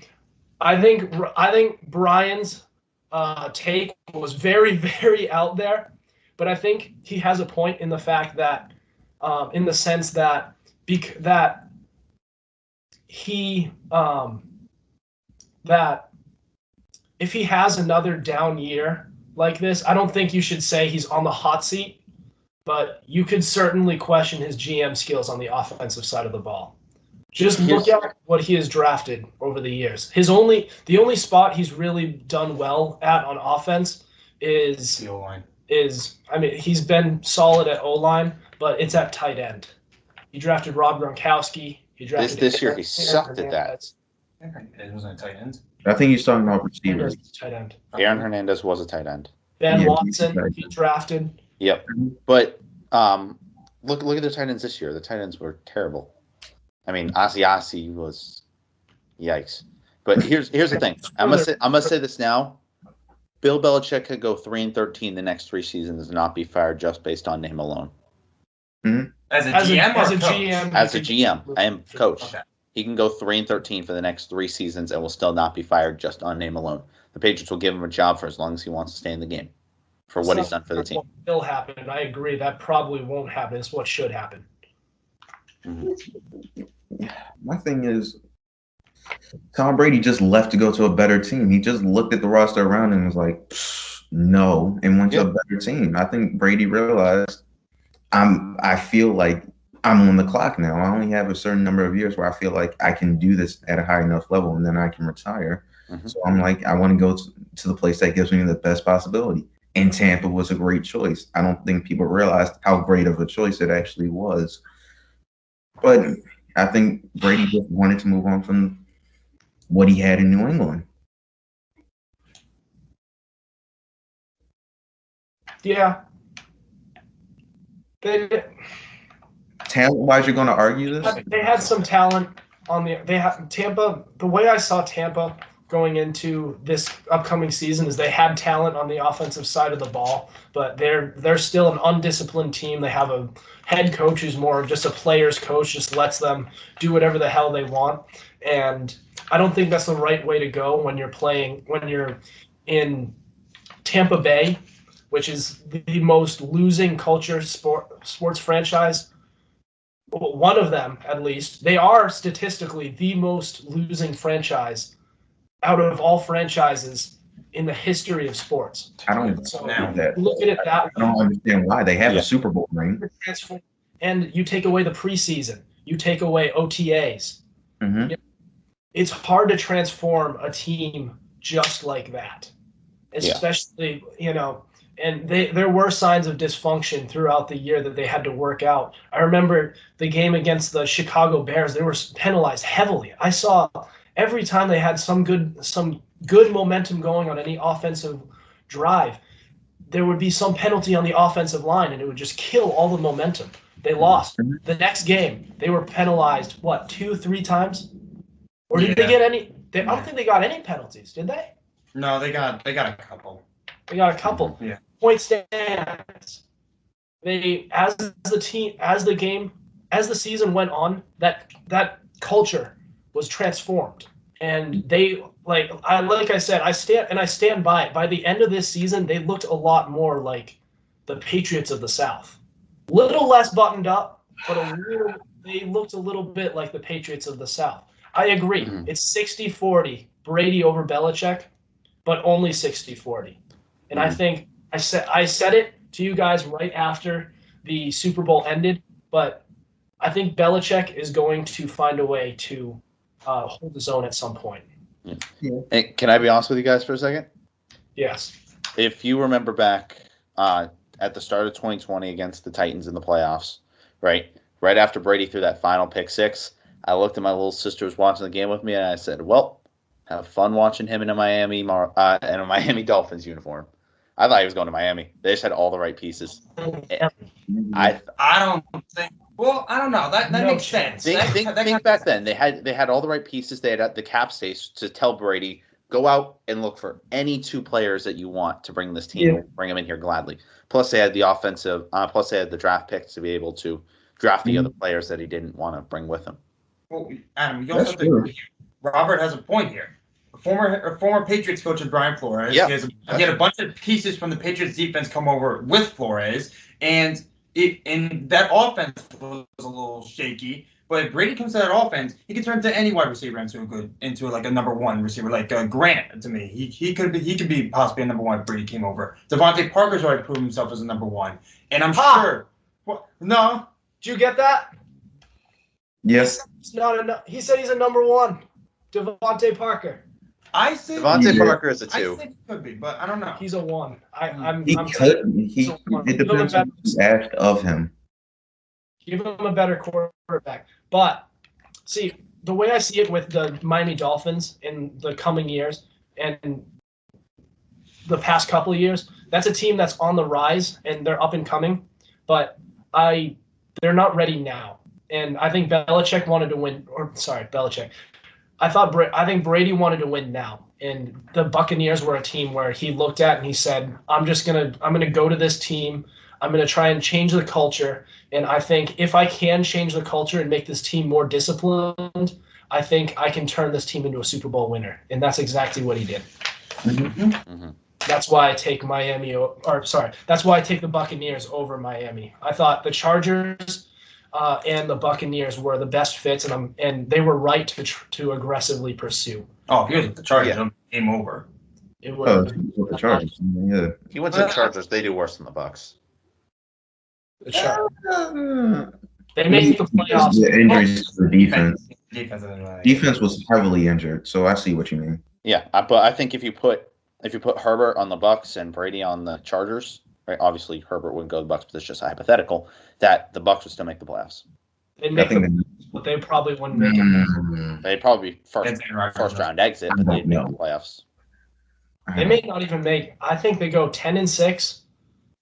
Brian's take was very, very out there, but I think he has a point in the fact that, in the sense that that if he has another down year like this, I don't think you should say he's on the hot seat, but you could certainly question his GM skills on the offensive side of the ball. Just look at what he has drafted over the years. The only spot he's really done well at on offense is the O-line. He's been solid at O-line, but it's at tight end. He drafted Rob Gronkowski. This year he sucked at that. It wasn't a tight end. I think he's talking about receivers. Tight end. Aaron Hernandez was a tight end. Ben Watson, he drafted. Yep. But look at the tight ends this year. The tight ends were terrible. I mean, Asiasi was yikes. But here's the thing. I'm gonna say this now. Bill Belichick could go 3-13 the next 3 seasons and not be fired just based on name alone. Mm-hmm. As a GM, As a GM, I am coach. Okay. He can go 3-13 for the next 3 seasons and will still not be fired just on name alone. The Patriots will give him a job for as long as he wants to stay in the game for what he's done for the team. Will happen. I agree. That probably won't happen. It's what should happen. Mm-hmm. My thing is, Tom Brady just left to go to a better team. He just looked at the roster around him and was like, no, and went to a better team. I think Brady realized, I feel like I'm on the clock now. I only have a certain number of years where I feel like I can do this at a high enough level, and then I can retire. Mm-hmm. So I'm like, I want to go to the place that gives me the best possibility. And Tampa was a great choice. I don't think people realized how great of a choice it actually was. But I think Brady just wanted to move on from what he had in New England. Yeah. Talent-wise, you're going to argue this? They had some talent on Tampa. The way I saw Tampa going into this upcoming season is they had talent on the offensive side of the ball, but they're still an undisciplined team. They have a head coach who's more of just a player's coach, just lets them do whatever the hell they want. And I don't think that's the right way to go when you're in Tampa Bay, which is the most losing culture sports franchise. One of them, at least. They are statistically the most losing franchise out of all franchises in the history of sports. I don't now that. Look at it that way. I don't understand why they have a Super Bowl ring. And you take away the preseason, you take away OTAs. Mm-hmm. It's hard to transform a team just like that, especially And there were signs of dysfunction throughout the year that they had to work out. I remember the game against the Chicago Bears; they were penalized heavily. I saw every time they had some good momentum going on any offensive drive, there would be some penalty on the offensive line, and it would just kill all the momentum. They lost. The next game, they were penalized 2-3 times, or did they get any? I don't think they got any penalties, did they? No, they got a couple. They got a couple. Yeah. Point stands. They as the season went on, that culture was transformed, and they I stand by it. By the end of this season, they looked a lot more like the Patriots of the South. Little less buttoned up, but they looked a little bit like the Patriots of the South. I agree. Mm-hmm. It's 60-40 Brady over Belichick, but only 60-40. And I think I said it to you guys right after the Super Bowl ended, but I think Belichick is going to find a way to hold his own at some point. Yeah. Hey, can I be honest with you guys for a second? Yes. If you remember back at the start of 2020 against the Titans in the playoffs, right after Brady threw that final pick six, I looked at my little sister who was watching the game with me, and I said, well, have fun watching him in a Miami Dolphins uniform. I thought he was going to Miami. They just had all the right pieces. I don't think. Well, I don't know. That makes sense. Think back then. They had all the right pieces. They had the cap space to tell Brady, go out and look for any two players that you want to bring this team. Bring them in here gladly. Plus, they had the offensive. Plus, they had the draft picks to be able to draft the other players that he didn't want to bring with him. Well, Adam, you also think Robert has a point here. Former Patriots coach Brian Flores. Yeah. He had a bunch of pieces from the Patriots defense come over with Flores, and that offense was a little shaky. But if Brady comes to that offense, he can turn to any wide receiver into like a number one receiver, like Grant. To me, he could be possibly a number one if Brady came over. Devontae Parker's already proven himself as a number one, and I'm sure. Well, no, did you get that? Yes. He said he's a number one. Devontae Parker. I think Devontae Parker is a 2. I think he could be, but I don't know. He's a 1. It depends on what's asked of him. Give him a better quarterback. But see, the way I see it with the Miami Dolphins in the coming years and the past couple of years, that's a team that's on the rise and they're up and coming, but they're not ready now. And I think Belichick wanted to win. Belichick. I think Brady wanted to win now, and the Buccaneers were a team where he looked at and he said, I'm gonna go to this team. I'm gonna try and change the culture, and I think if I can change the culture and make this team more disciplined, I think I can turn this team into a Super Bowl winner, and that's exactly what he did. Mm-hmm. Mm-hmm. That's why I take that's why I take the Buccaneers over Miami. I thought the Chargers and the Buccaneers were the best fits, and they were right to aggressively pursue. Oh, here's the Chargers. Game over. It was the Chargers. Yeah. He went to the Chargers. They do worse than the Bucs. The Chargers. They made the playoffs. The injuries to the defense. Defense was heavily injured, so I see what you mean. Yeah, but I think if you put Herbert on the Bucs and Brady on the Chargers, right? Obviously, Herbert wouldn't go to the Bucs, but it's just a hypothetical that the Bucs would still make the playoffs. But they probably wouldn't make it. They'd probably be first round exit, but they'd make the playoffs. They may not even make. I think they go 10-6,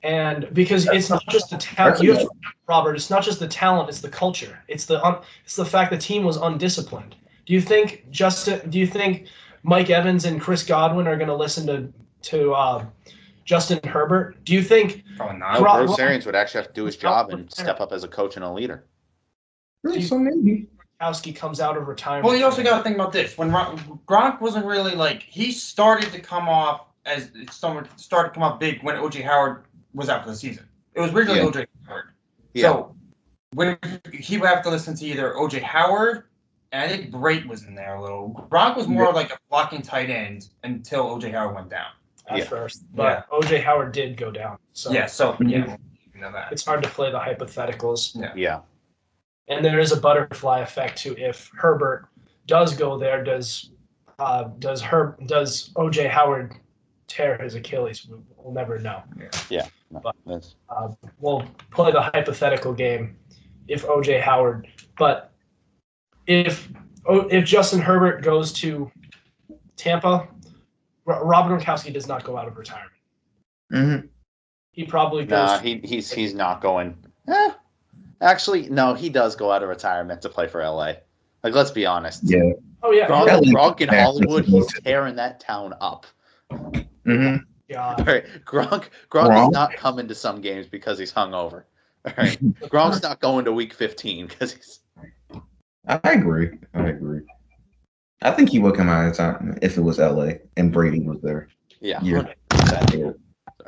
and because it's not just the talent. Robert, it's not just the talent; it's the culture. It's the fact the team was undisciplined. Do you think Mike Evans and Chris Godwin are going to listen to Justin Herbert, do you think Probably not. Bruce Arians would actually have to do his job and step up as a coach and a leader. So maybe. Gronkowski comes out of retirement? Well, you also got to think about this. When Gronk wasn't really he started to come off big when O.J. Howard was out for the season. It was originally O.J. Howard. Yeah. So when he would have to listen to either O.J. Howard, and I think Brate was in there a little. Gronk was more like a blocking tight end until O.J. Howard went down. At first, but O.J. Howard did go down. So you know that. It's hard to play the hypotheticals. Yeah. And there is a butterfly effect too. If Herbert does go there, does O.J. Howard tear his Achilles? We'll never know. Yeah. No, but we'll play the hypothetical game if O.J. Howard. But if Justin Herbert goes to Tampa, Rob Gronkowski does not go out of retirement. Mm-hmm. He probably goes. Nah, he's not going. Actually, no, he does go out of retirement to play for LA. Let's be honest. Yeah. Oh yeah. Gronk in Hollywood, he's tearing that town up. Mm-hmm. God. All right, Gronk is not coming to some games because he's hungover. All right, Gronk's not going to Week 15 because he's. I agree. I think he would come out of time if it was LA and Brady was there. Yeah.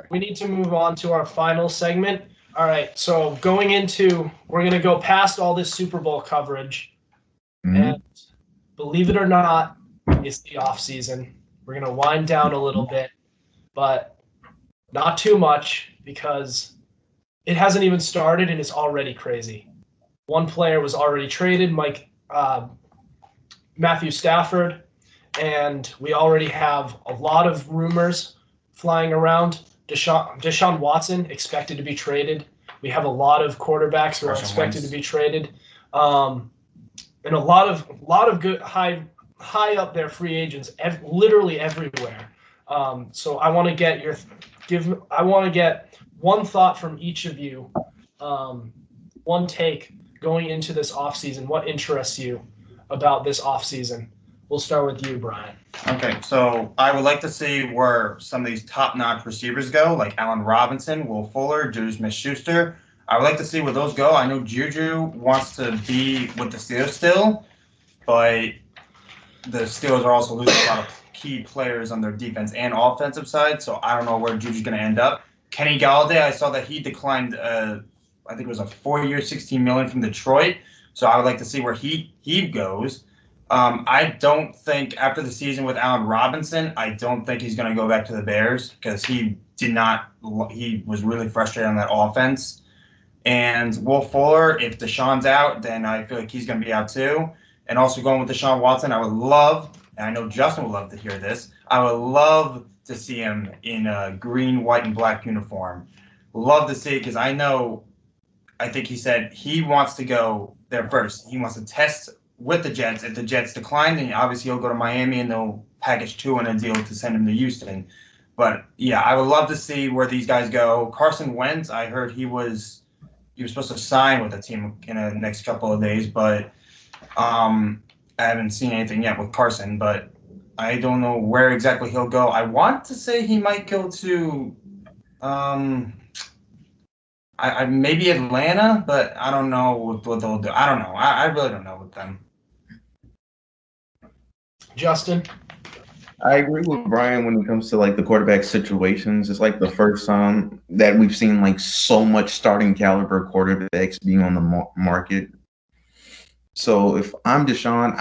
We need to move on to our final segment. All right, so we're going to go past all this Super Bowl coverage, and believe it or not, it's the off season. We're going to wind down a little bit, but not too much because it hasn't even started and it's already crazy. One player was already traded, Matthew Stafford, and we already have a lot of rumors flying around. Deshaun Watson expected to be traded. We have a lot of quarterbacks who are expected to be traded, and a lot of good high up there free agents, literally everywhere. So I want to get one thought from each of you, one take going into this offseason. What interests you about this offseason? We'll start with you, Brian. Okay, so I would like to see where some of these top-notch receivers go, like Allen Robinson, Will Fuller, Juju Smith-Schuster. I would like to see where those go. I know Juju wants to be with the Steelers still, but the Steelers are also losing a lot of key players on their defense and offensive side, so I don't know where Juju's going to end up. Kenny Galladay, I saw that he declined, I think it was a 4-year, $16 million from Detroit, so I would like to see where he goes. I don't think after the season with Allen Robinson, I don't think he's going to go back to the Bears because he was really frustrated on that offense. And Will Fuller, if Deshaun's out, then I feel like he's going to be out too. And also going with Deshaun Watson, I would love, and I know Justin would love to hear this, I would love to see him in a green, white, and black uniform. Love to see it because I think he said he wants to go there first. He wants to test with the Jets. If the Jets decline, then obviously he'll go to Miami and they'll package two in a deal to send him to Houston. But yeah, I would love to see where these guys go. Carson Wentz, I heard he was supposed to sign with the team in the next couple of days, but I haven't seen anything yet with Carson, but I don't know where exactly he'll go. I want to say he might go to maybe Atlanta, but I don't know what they'll do. I don't know. I really don't know with them. Justin? I agree with Brian when it comes to the quarterback situations. It's the first time that we've seen so much starting caliber quarterbacks being on the market. So if I'm Deshaun,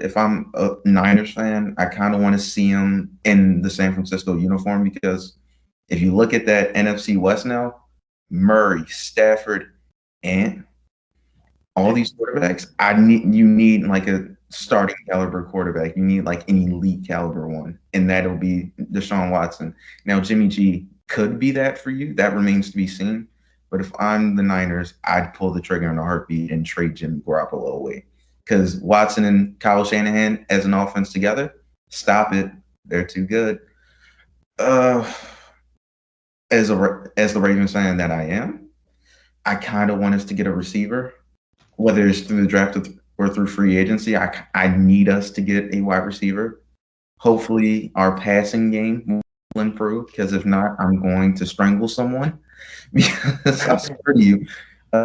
if I'm a Niners fan, I kind of want to see him in the San Francisco uniform because if you look at that NFC West now, Murray, Stafford, and all these quarterbacks, you need a starting caliber quarterback. You need an elite caliber one, and that'll be Deshaun Watson. Now, Jimmy G could be that for you. That remains to be seen. But if I'm the Niners, I'd pull the trigger in a heartbeat and trade Jimmy Garoppolo away. Because Watson and Kyle Shanahan as an offense together, stop it. They're too good. As the Ravens fan that I am, I kind of want us to get a receiver, whether it's through the draft or through free agency. I need us to get a wide receiver Hopefully, our passing game will improve, because if not, I'm going to strangle someone. Because I swear to you,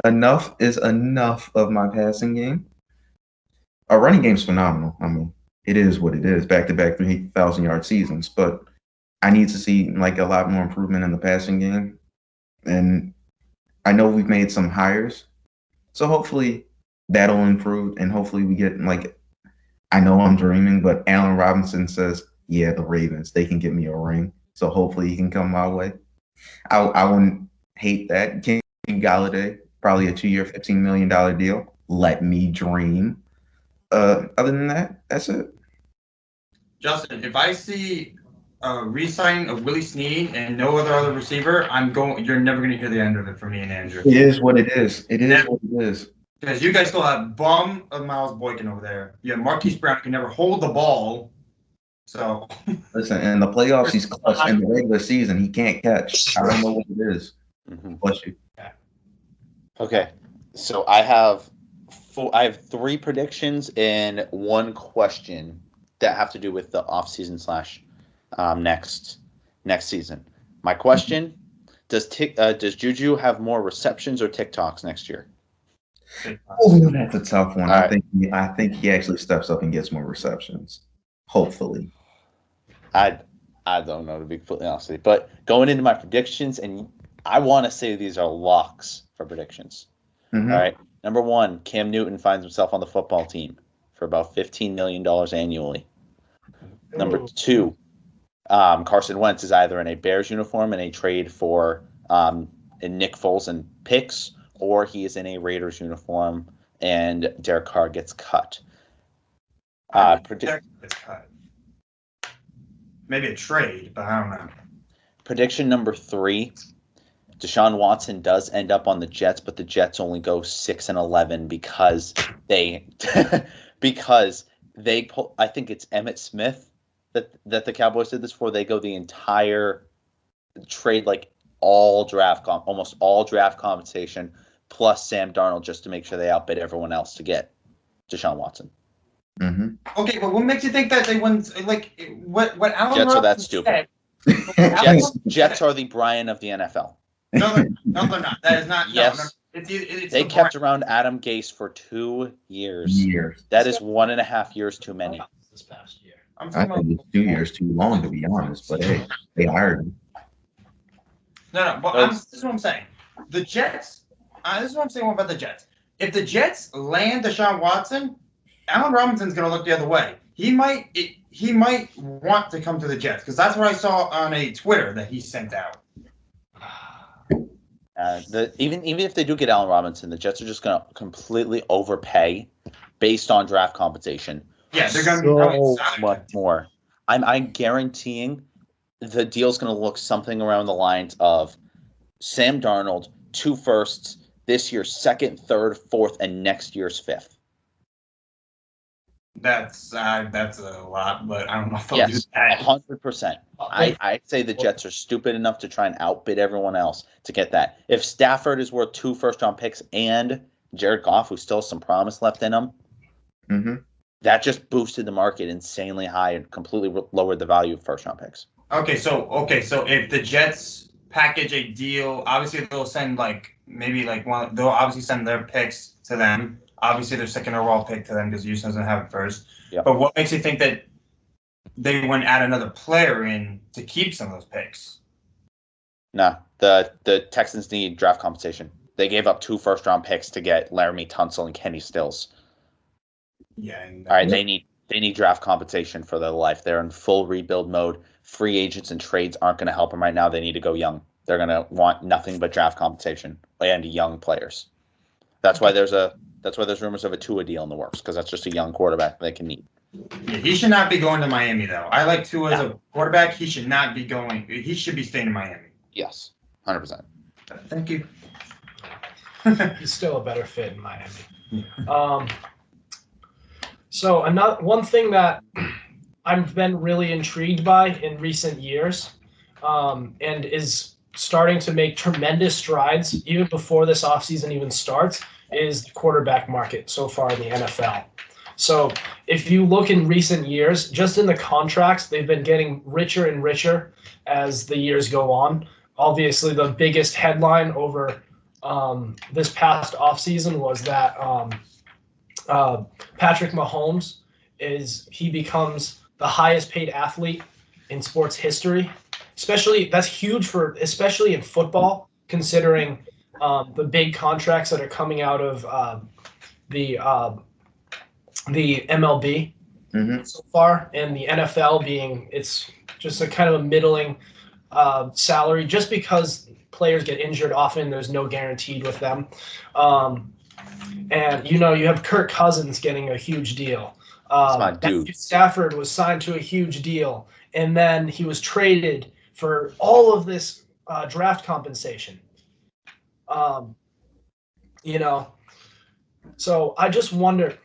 enough is enough of my passing game. Our running game's phenomenal. I mean, it is what it is. Back-to-back 3,000-yard seasons, but I need to see like a lot more improvement in the passing game. And I know we've made some hires, so hopefully that'll improve, and hopefully we get like, I know I'm dreaming, but Allen Robinson says, yeah, the Ravens, they can get me a ring. So hopefully he can come my way. I wouldn't hate that. King Galladay, probably a 2-year, $15 million deal. Let me dream. Other than that, that's it. Justin, if I see a re-signing of Willie Snead and no other receiver, you're never going to hear the end of it from me and Andrew. It is what it is. It is what it is. Because you guys still have bum of Miles Boykin over there. You have Marquise Brown who can never hold the ball. So listen, in the playoffs, he's clutch. In the regular season, he can't catch. I don't know what it is. Bless you. Okay, so I have 3 predictions and 1 question that have to do with the offseason / next season. My question: does Juju have more receptions or TikToks next year? Oh, that's a tough one. All I think he actually steps up and gets more receptions. Hopefully. I don't know, to be completely honest with you. But going into my predictions, and I want to say these are locks for predictions. Mm-hmm. All right. Number 1, Cam Newton finds himself on the football team for about $15 million annually. Number 2, Carson Wentz is either in a Bears uniform in a trade for Nick Foles and picks, or he is in a Raiders uniform and Derek Carr gets cut. Derek gets cut. Maybe a trade, but I don't know. Prediction number 3, Deshaun Watson does end up on the Jets, but the Jets only go 6-11 because they I think it's Emmitt Smith that the Cowboys did this for. They go the entire trade, like almost all draft compensation plus Sam Darnold, just to make sure they outbid everyone else to get Deshaun Watson. Mm-hmm. Okay, but what makes you think that they wouldn't, like, what Alan Jets are that Robinson stupid. said? Jets are the Brian of the NFL. No, they're not. That is not. Yes. No. It's They the kept Brian. around Adam Gase for 2 years. That is 1.5 years too many. This past year. I'm I talking think about. it's 2 years too long, to be honest. But hey, they hired him. No, but this is what I'm saying. The Jets. This is what I'm saying about the Jets. If the Jets land Deshaun Watson, Allen Robinson's going to look the other way. He might want to come to the Jets, because that's what I saw on a Twitter that he sent out. Even if they do get Allen Robinson, the Jets are just going to completely overpay based on draft compensation. Yeah, they're going to be so probably much more. I'm guaranteeing the deal's going to look something around the lines of Sam Darnold, 2 firsts, this year's 2nd, 3rd, 4th, and next year's 5th. That's a lot, but I don't know if they'll do Yes, that. 100%. I'd say the Jets are stupid enough to try and outbid everyone else to get that. If Stafford is worth 2 first-round picks and Jared Goff, who still has some promise left in him, that just boosted the market insanely high and completely lowered the value of first-round picks. Okay, so if the Jets package a deal, obviously they'll send they'll obviously send their picks to them. Obviously, their 2nd overall pick to them because Houston doesn't have it first. Yep. But what makes you think that they wouldn't add another player in to keep some of those picks? No, the Texans need draft compensation. They gave up 2 first-round picks to get Laramie Tunsil and Kenny Stills. Yeah. All right, they need draft compensation for their life. They're in full rebuild mode. Free agents and trades aren't going to help them right now. They need to go young. They're going to want nothing but draft compensation and young players. That's why there's rumors of a Tua deal in the works, because that's just a young quarterback they can need. Yeah, he should not be going to Miami, though. I like Tua as a quarterback. He should not be going. He should be staying in Miami. Yes, 100%. Thank you. He's still a better fit in Miami. So one thing that I've been really intrigued by in recent years, and is starting to make tremendous strides even before this offseason even starts, is the quarterback market so far in the NFL. So if you look in recent years, just in the contracts, they've been getting richer and richer as the years go on. Obviously, the biggest headline over this past offseason was that Patrick Mahomes becomes the highest paid athlete in sports history. That's huge especially in football, considering the big contracts that are coming out of the MLB so far, and the NFL it's just a kind of a middling salary, just because players get injured often. There's no guaranteed with them. And you have Kirk Cousins getting a huge deal. my dude. Stafford was signed to a huge deal, and then he was traded for all of this draft compensation. So I just wonder,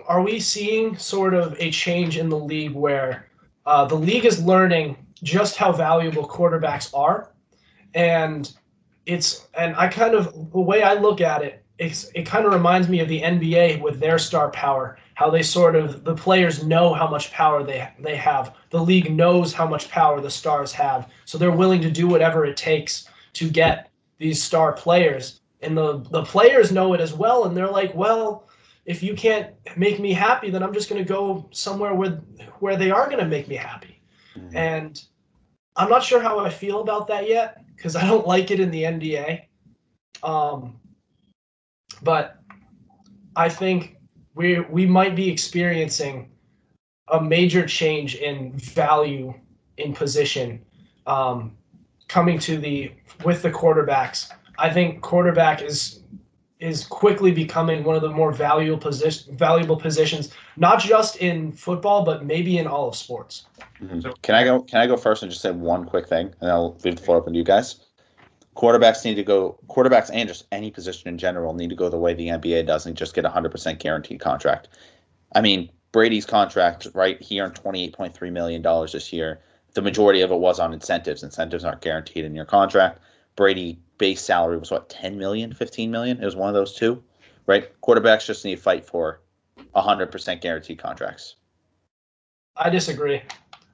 are we seeing sort of a change in the league where the league is learning just how valuable quarterbacks are, and the way I look at it, it kind of reminds me of the NBA with their star power, how the players know how much power they have. The league knows how much power the stars have, so they're willing to do whatever it takes to get these star players. And the players know it as well, and they're like, well, if you can't make me happy, then I'm just going to go somewhere where they are going to make me happy. Mm-hmm. And I'm not sure how I feel about that yet, because I don't like it in the NBA. But I think we might be experiencing a major change in value in position coming with the quarterbacks. I think quarterback is quickly becoming one of the more valuable positions, not just in football, but maybe in all of sports. Mm-hmm. So, can I go first and just say one quick thing, and I'll leave the floor open to you guys. Quarterbacks and just any position in general need to go the way the NBA does and just get a 100% guaranteed contract. I mean, Brady's contract, right, he earned $28.3 million this year. The majority of it was on incentives. Incentives aren't guaranteed in your contract. Brady base salary was what, 10 million, 15 million? It was one of those two, right? Quarterbacks just need to fight for 100% guaranteed contracts. I disagree.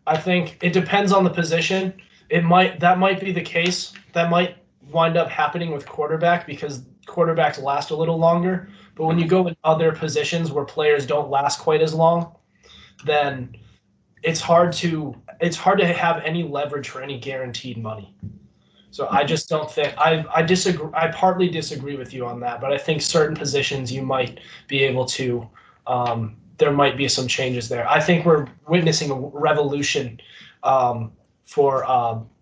I think it depends on the position. That might be the case. That might wind up happening with quarterback because quarterbacks last a little longer. But when you go in other positions where players don't last quite as long, then it's hard to have any leverage for any guaranteed money. So I just don't think I disagree. I partly disagree with you on that, but I think certain positions you might be able to. There might be some changes there. I think we're witnessing a revolution for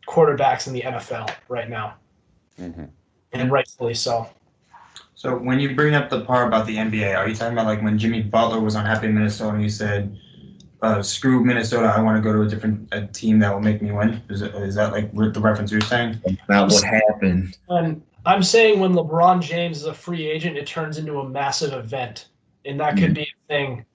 quarterbacks in the NFL right now, and rightfully so. So when you bring up the part about the NBA, are you talking about like when Jimmy Butler was unhappy in Minnesota and he said, screw Minnesota, I want to go to a team that will make me win? Is that like the reference you're saying? That's not what happened. And I'm saying when LeBron James is a free agent, it turns into a massive event. And that could be a thing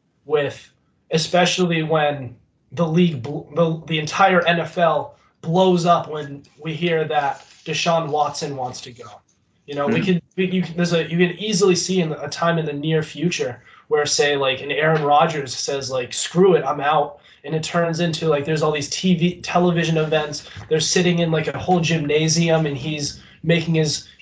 especially when the league, the entire NFL blows up when we hear that Deshaun Watson wants to go. You know, you can easily see in a time in the near future where, say, like an Aaron Rodgers says, like, screw it, I'm out. And it turns into, like, there's all these television events. They're sitting in, like, a whole gymnasium, and he's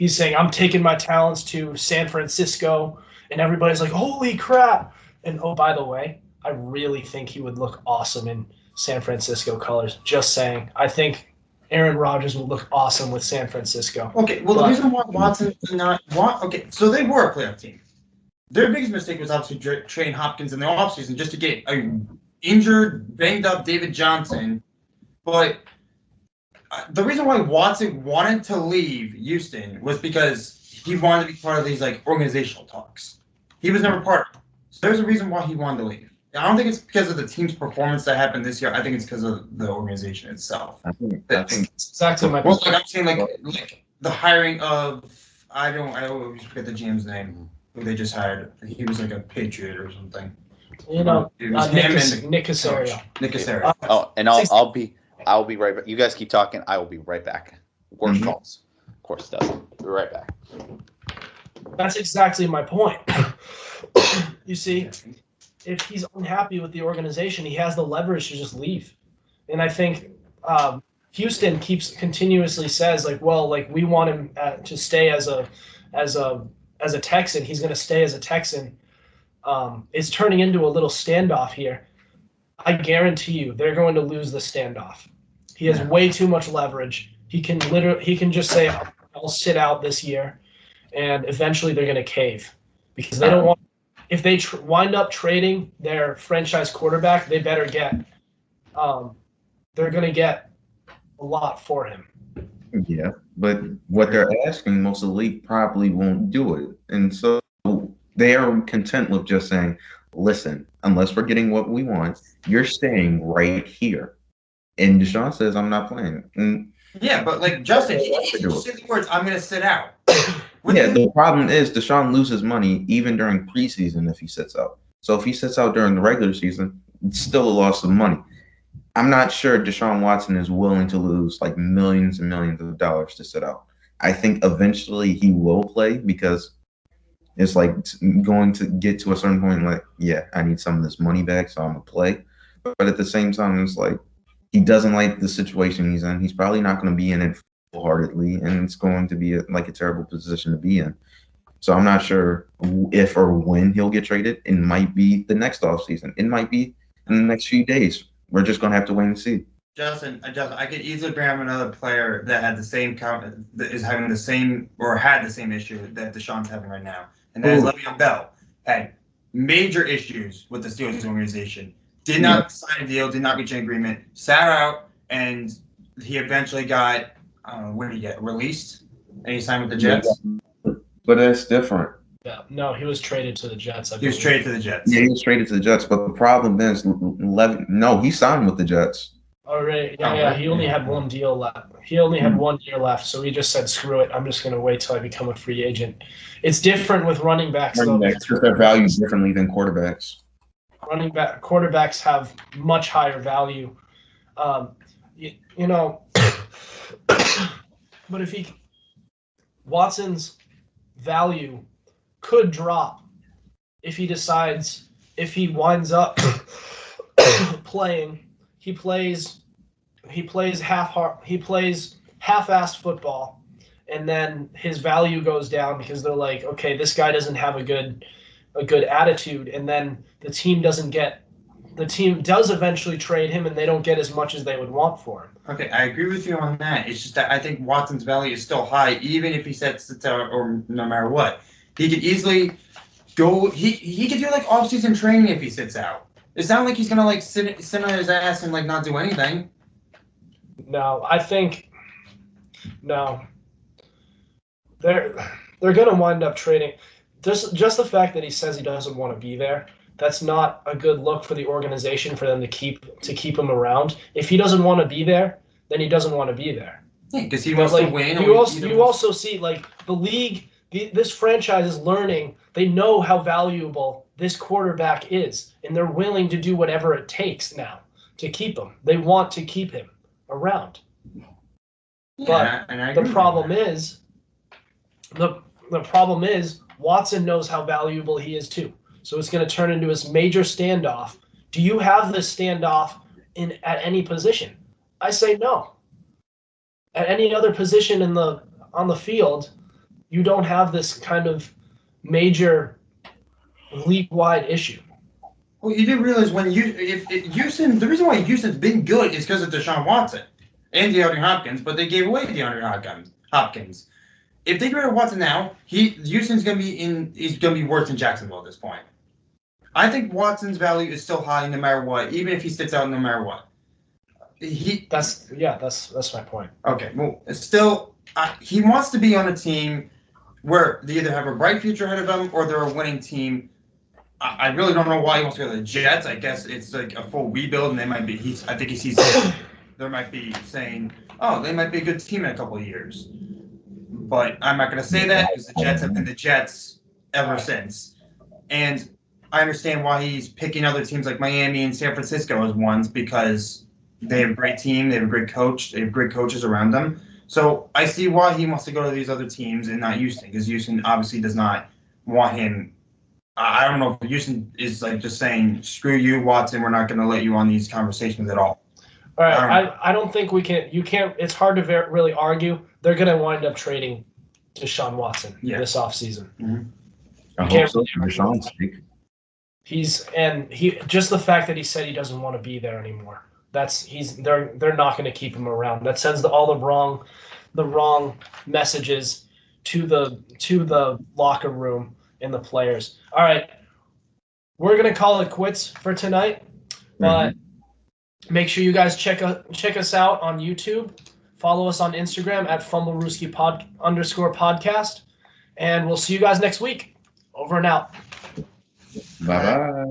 saying, I'm taking my talents to San Francisco. And everybody's like, holy crap. And, oh, by the way, I really think he would look awesome in San Francisco colors. Just saying. I think Aaron Rodgers would look awesome with San Francisco. Okay, well, the reason why Watson did not want... Okay, so they were a playoff team. Their biggest mistake was obviously trading Hopkins in the offseason just to get a injured, banged-up David Johnson. But the reason why Watson wanted to leave Houston was because he wanted to be part of these, like, organizational talks. He was never part of them. So there's a reason why he wanted to leave. I don't think it's because of the team's performance that happened this year. I think it's because of the organization itself. I think exactly my point. Well, like I'm saying, like the hiring of I always forget the GM's name who they just hired. He was like a Patriot or something. You know, it was Nick Caserio. Nick Caserio. And I'll be right back. You guys keep talking. I will be right back. Worst calls. Of course it does. Be right back. That's exactly my point. You see, if he's unhappy with the organization, he has the leverage to just leave. And I think Houston continuously says like, well, like we want him to stay as a Texan. He's going to stay as a Texan. It's turning into a little standoff here. I guarantee you, they're going to lose the standoff. He has way too much leverage. He can just say, I'll sit out this year, and eventually they're going to cave because they don't want. If they wind up trading their franchise quarterback, they better get. They're going to get a lot for him. Yeah, but what they're asking, most of the league probably won't do it, and so they are content with just saying, "Listen, unless we're getting what we want, you're staying right here." And Deshaun says, "I'm not playing." And yeah, but like Justin, he said the words, "I'm going to sit out." Yeah, the problem is Deshaun loses money even during preseason if he sits out. So if he sits out during the regular season, it's still a loss of money. I'm not sure Deshaun Watson is willing to lose like millions and millions of dollars to sit out. I think eventually he will play because it's like going to get to a certain point like, yeah, I need some of this money back, so I'm going to play. But at the same time, it's like he doesn't like the situation he's in. He's probably not going to be in it wholeheartedly, and it's going to be a terrible position to be in. So I'm not sure if or when he'll get traded. It might be the next offseason. It might be in the next few days. We're just going to have to wait and see. Justin, I could easily bring up another player that had the same that is having the same or had the same issue that Deshaun's having right now, and that is Le'Veon Bell. Had major issues with the Steelers organization. Did not sign a deal. Did not reach an agreement. Sat out, and he eventually got. When did he get released? And he signed with the Jets. But that's different. Yeah, no, he was traded to the Jets. He was traded to the Jets. Yeah, he was traded to the Jets. But the problem is, he signed with the Jets. All right. Yeah. He only had one deal left. He only had 1 year left, so he just said, "Screw it. I'm just going to wait till I become a free agent." It's different with running backs. They're valued differently than quarterbacks. Quarterbacks have much higher value. But Watson's value could drop if he winds up playing. He plays half-assed football, and then his value goes down because they're like, okay, this guy doesn't have a good attitude, and then the team does eventually trade him, and they don't get as much as they would want for him. Okay, I agree with you on that. It's just that I think Watson's value is still high, even if he sits out or no matter what. He could easily go. He could do like off-season training if he sits out. It's not like he's gonna like sit on his ass and like not do anything. No, I think no. They're gonna wind up trading. Just the fact that he says he doesn't want to be there. That's not a good look for the organization for them to keep him around. If he doesn't want to be there, then he doesn't want to be there. Yeah, because he wants to win. You also see like the league. This franchise is learning. They know how valuable this quarterback is, and they're willing to do whatever it takes now to keep him. They want to keep him around. Yeah, but the problem is, Watson knows how valuable he is too. So it's going to turn into this major standoff. Do you have this standoff at any position? I say no. At any other position on the field, you don't have this kind of major league-wide issue. Well, you do realize Houston, the reason why Houston's been good is because of Deshaun Watson and DeAndre Hopkins, but they gave away DeAndre Hopkins. If they get rid of Watson now, Houston's gonna be worse than Jacksonville at this point. I think Watson's value is still high no matter what, even if he sits out no matter what. That's my point. Okay, well, still, he wants to be on a team where they either have a bright future ahead of them or they're a winning team. I really don't know why he wants to go to the Jets. I guess it's like a full rebuild, and they might be. I think he sees. There might be saying, "Oh, they might be a good team in a couple of years." But I'm not going to say that because the Jets have been the Jets ever since. And I understand why he's picking other teams like Miami and San Francisco as ones because they have a great team, they have a great coach, they have great coaches around them. So I see why he wants to go to these other teams and not Houston because Houston obviously does not want him I don't know if Houston is like just saying, screw you, Watson, we're not going to let you on these conversations at all. All right, I don't think we can. You can't. It's hard to really argue. They're going to wind up trading Deshaun Watson this offseason. Mm-hmm. I hope so. Deshaun's sake. He just the fact that he said he doesn't want to be there anymore. They're not going to keep him around. That sends all the wrong messages to the locker room and the players. All right, we're going to call it quits for tonight, but. Make sure you guys check us out on YouTube. Follow us on Instagram at Fumblerooski _podcast. And we'll see you guys next week. Over and out. Bye-bye.